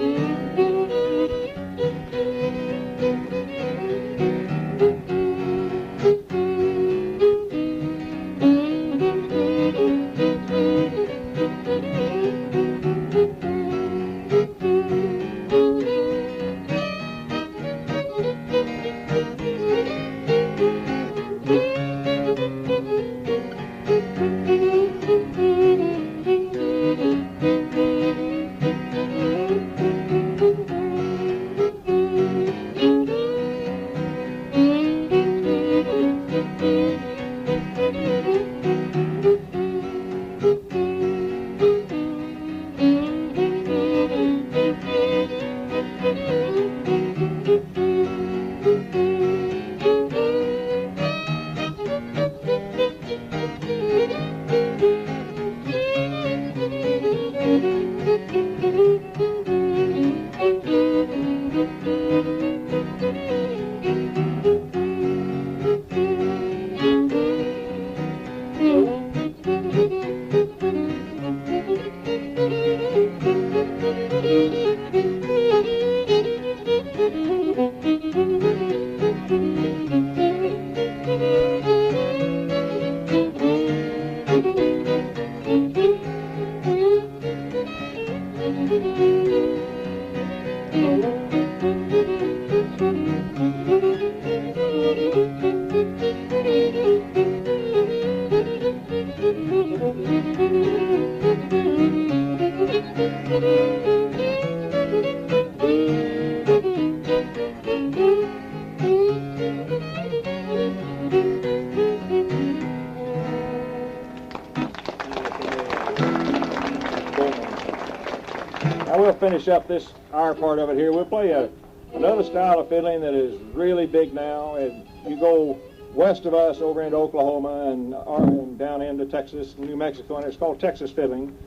Finish up this our part of it here. We'll play another style of fiddling that is really big now. And you go west of us over into Oklahoma and down into Texas, New Mexico, and it's called Texas fiddling.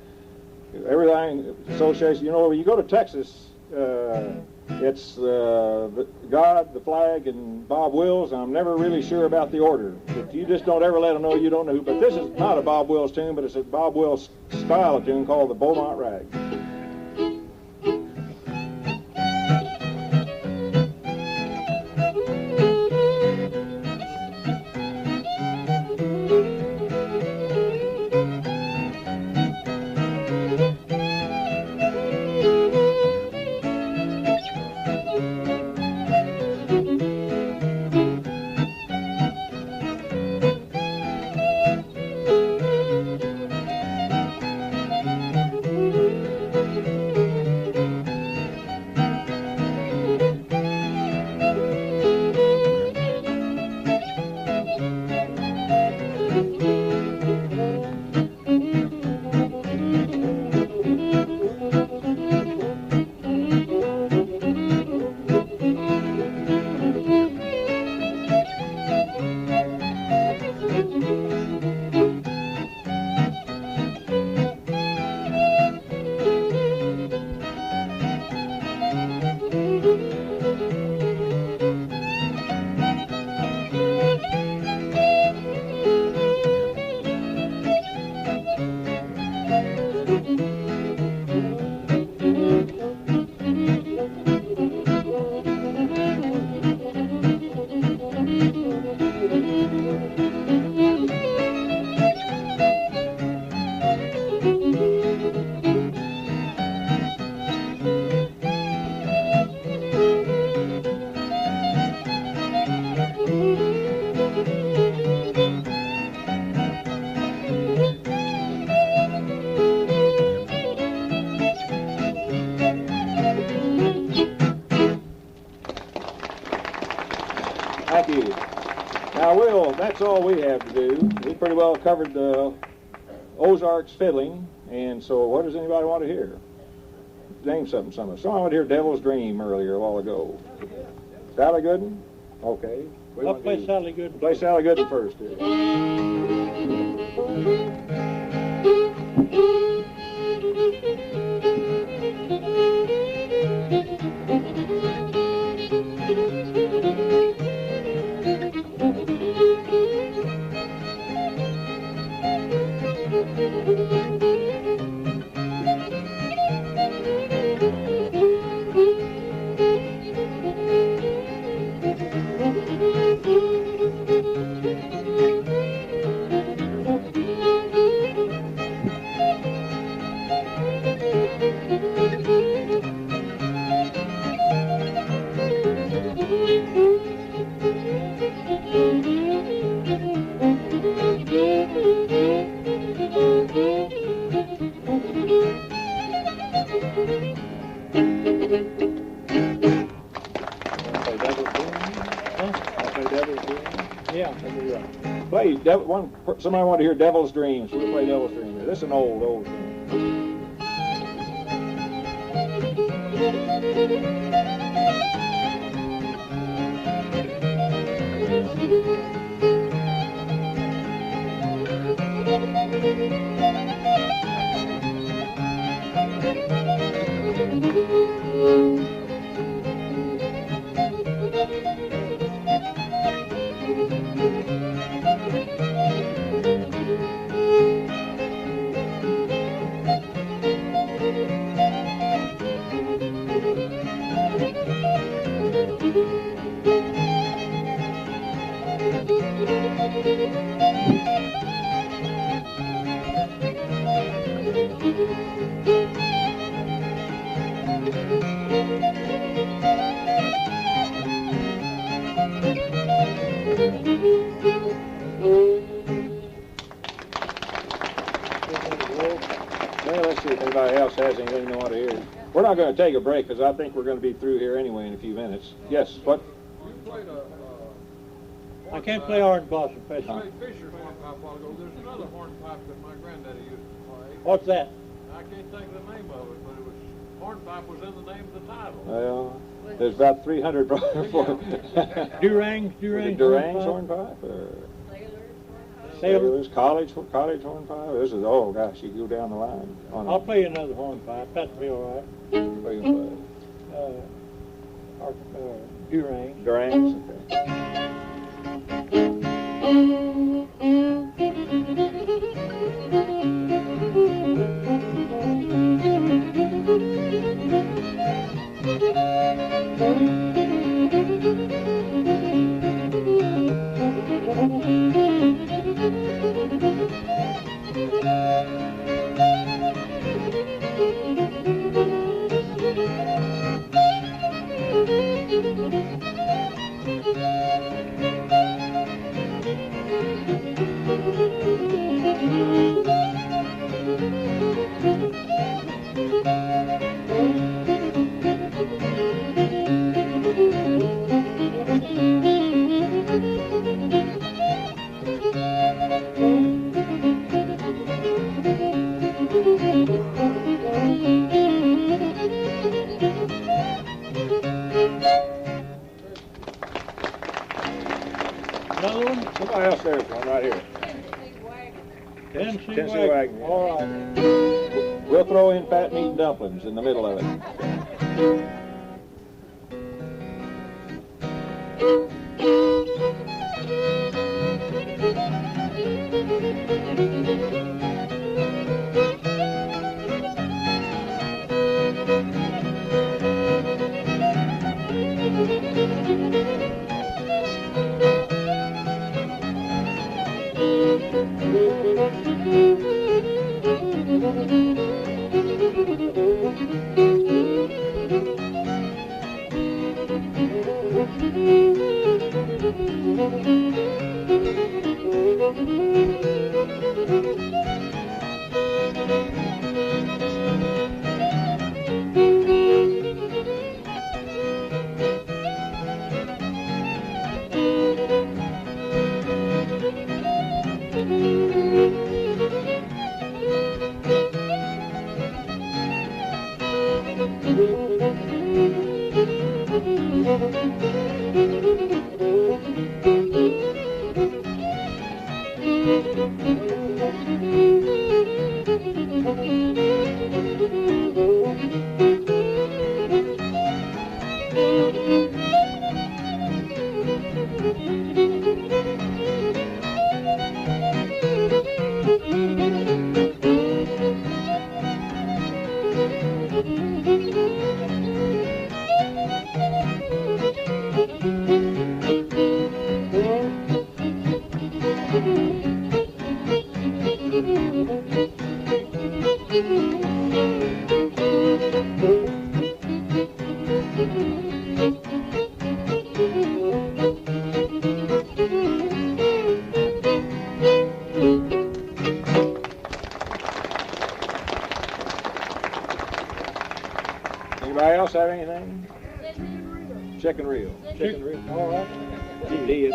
Everything association, you know, when you go to Texas, it's God, the flag, and Bob Wills. I'm never really sure about the order. But you just don't ever let them know you don't know who. But this is not a Bob Wills tune, but it's a Bob Wills style of tune called the Beaumont Rag. Thank you. Now, Will, that's all we have to do. We pretty well covered the Ozarks fiddling, and so what does anybody want to hear? Name something, some of us. So I want to hear Devil's Dream earlier a while ago. Sally Gooden? Okay. I'll play Sally Gooden. Play Sally Gooden first. Here. Somebody want to hear Devil's Dreams. We'll play Devil's Dreams. This is an old thing. Well, let's see if anybody else has anything they want to hear. We're not going to take a break because I think we're going to be through here anyway in a few minutes. Yes, what? You played I can't play hornpipe, You Professor. played Fisher's hornpipe a while ago. There's another hornpipe that my granddaddy used to play. What's that? I can't think of the name of it, but it was hornpipe was in the name of the title. Well, there's about 300 Durang's Durang's hornpipe or Sailor's college hornpipe. This is, oh gosh, you go down the line. I'll play you another hornpipe. That'll be all right. Durang. Durang's, okay. Another one? Somebody else there's one right here. Tennessee Tennessee wagon. All right. We'll throw in fat meat and dumplings in the middle of it. Anybody else have anything? Chicken reel. Chicken reel. All right. He did.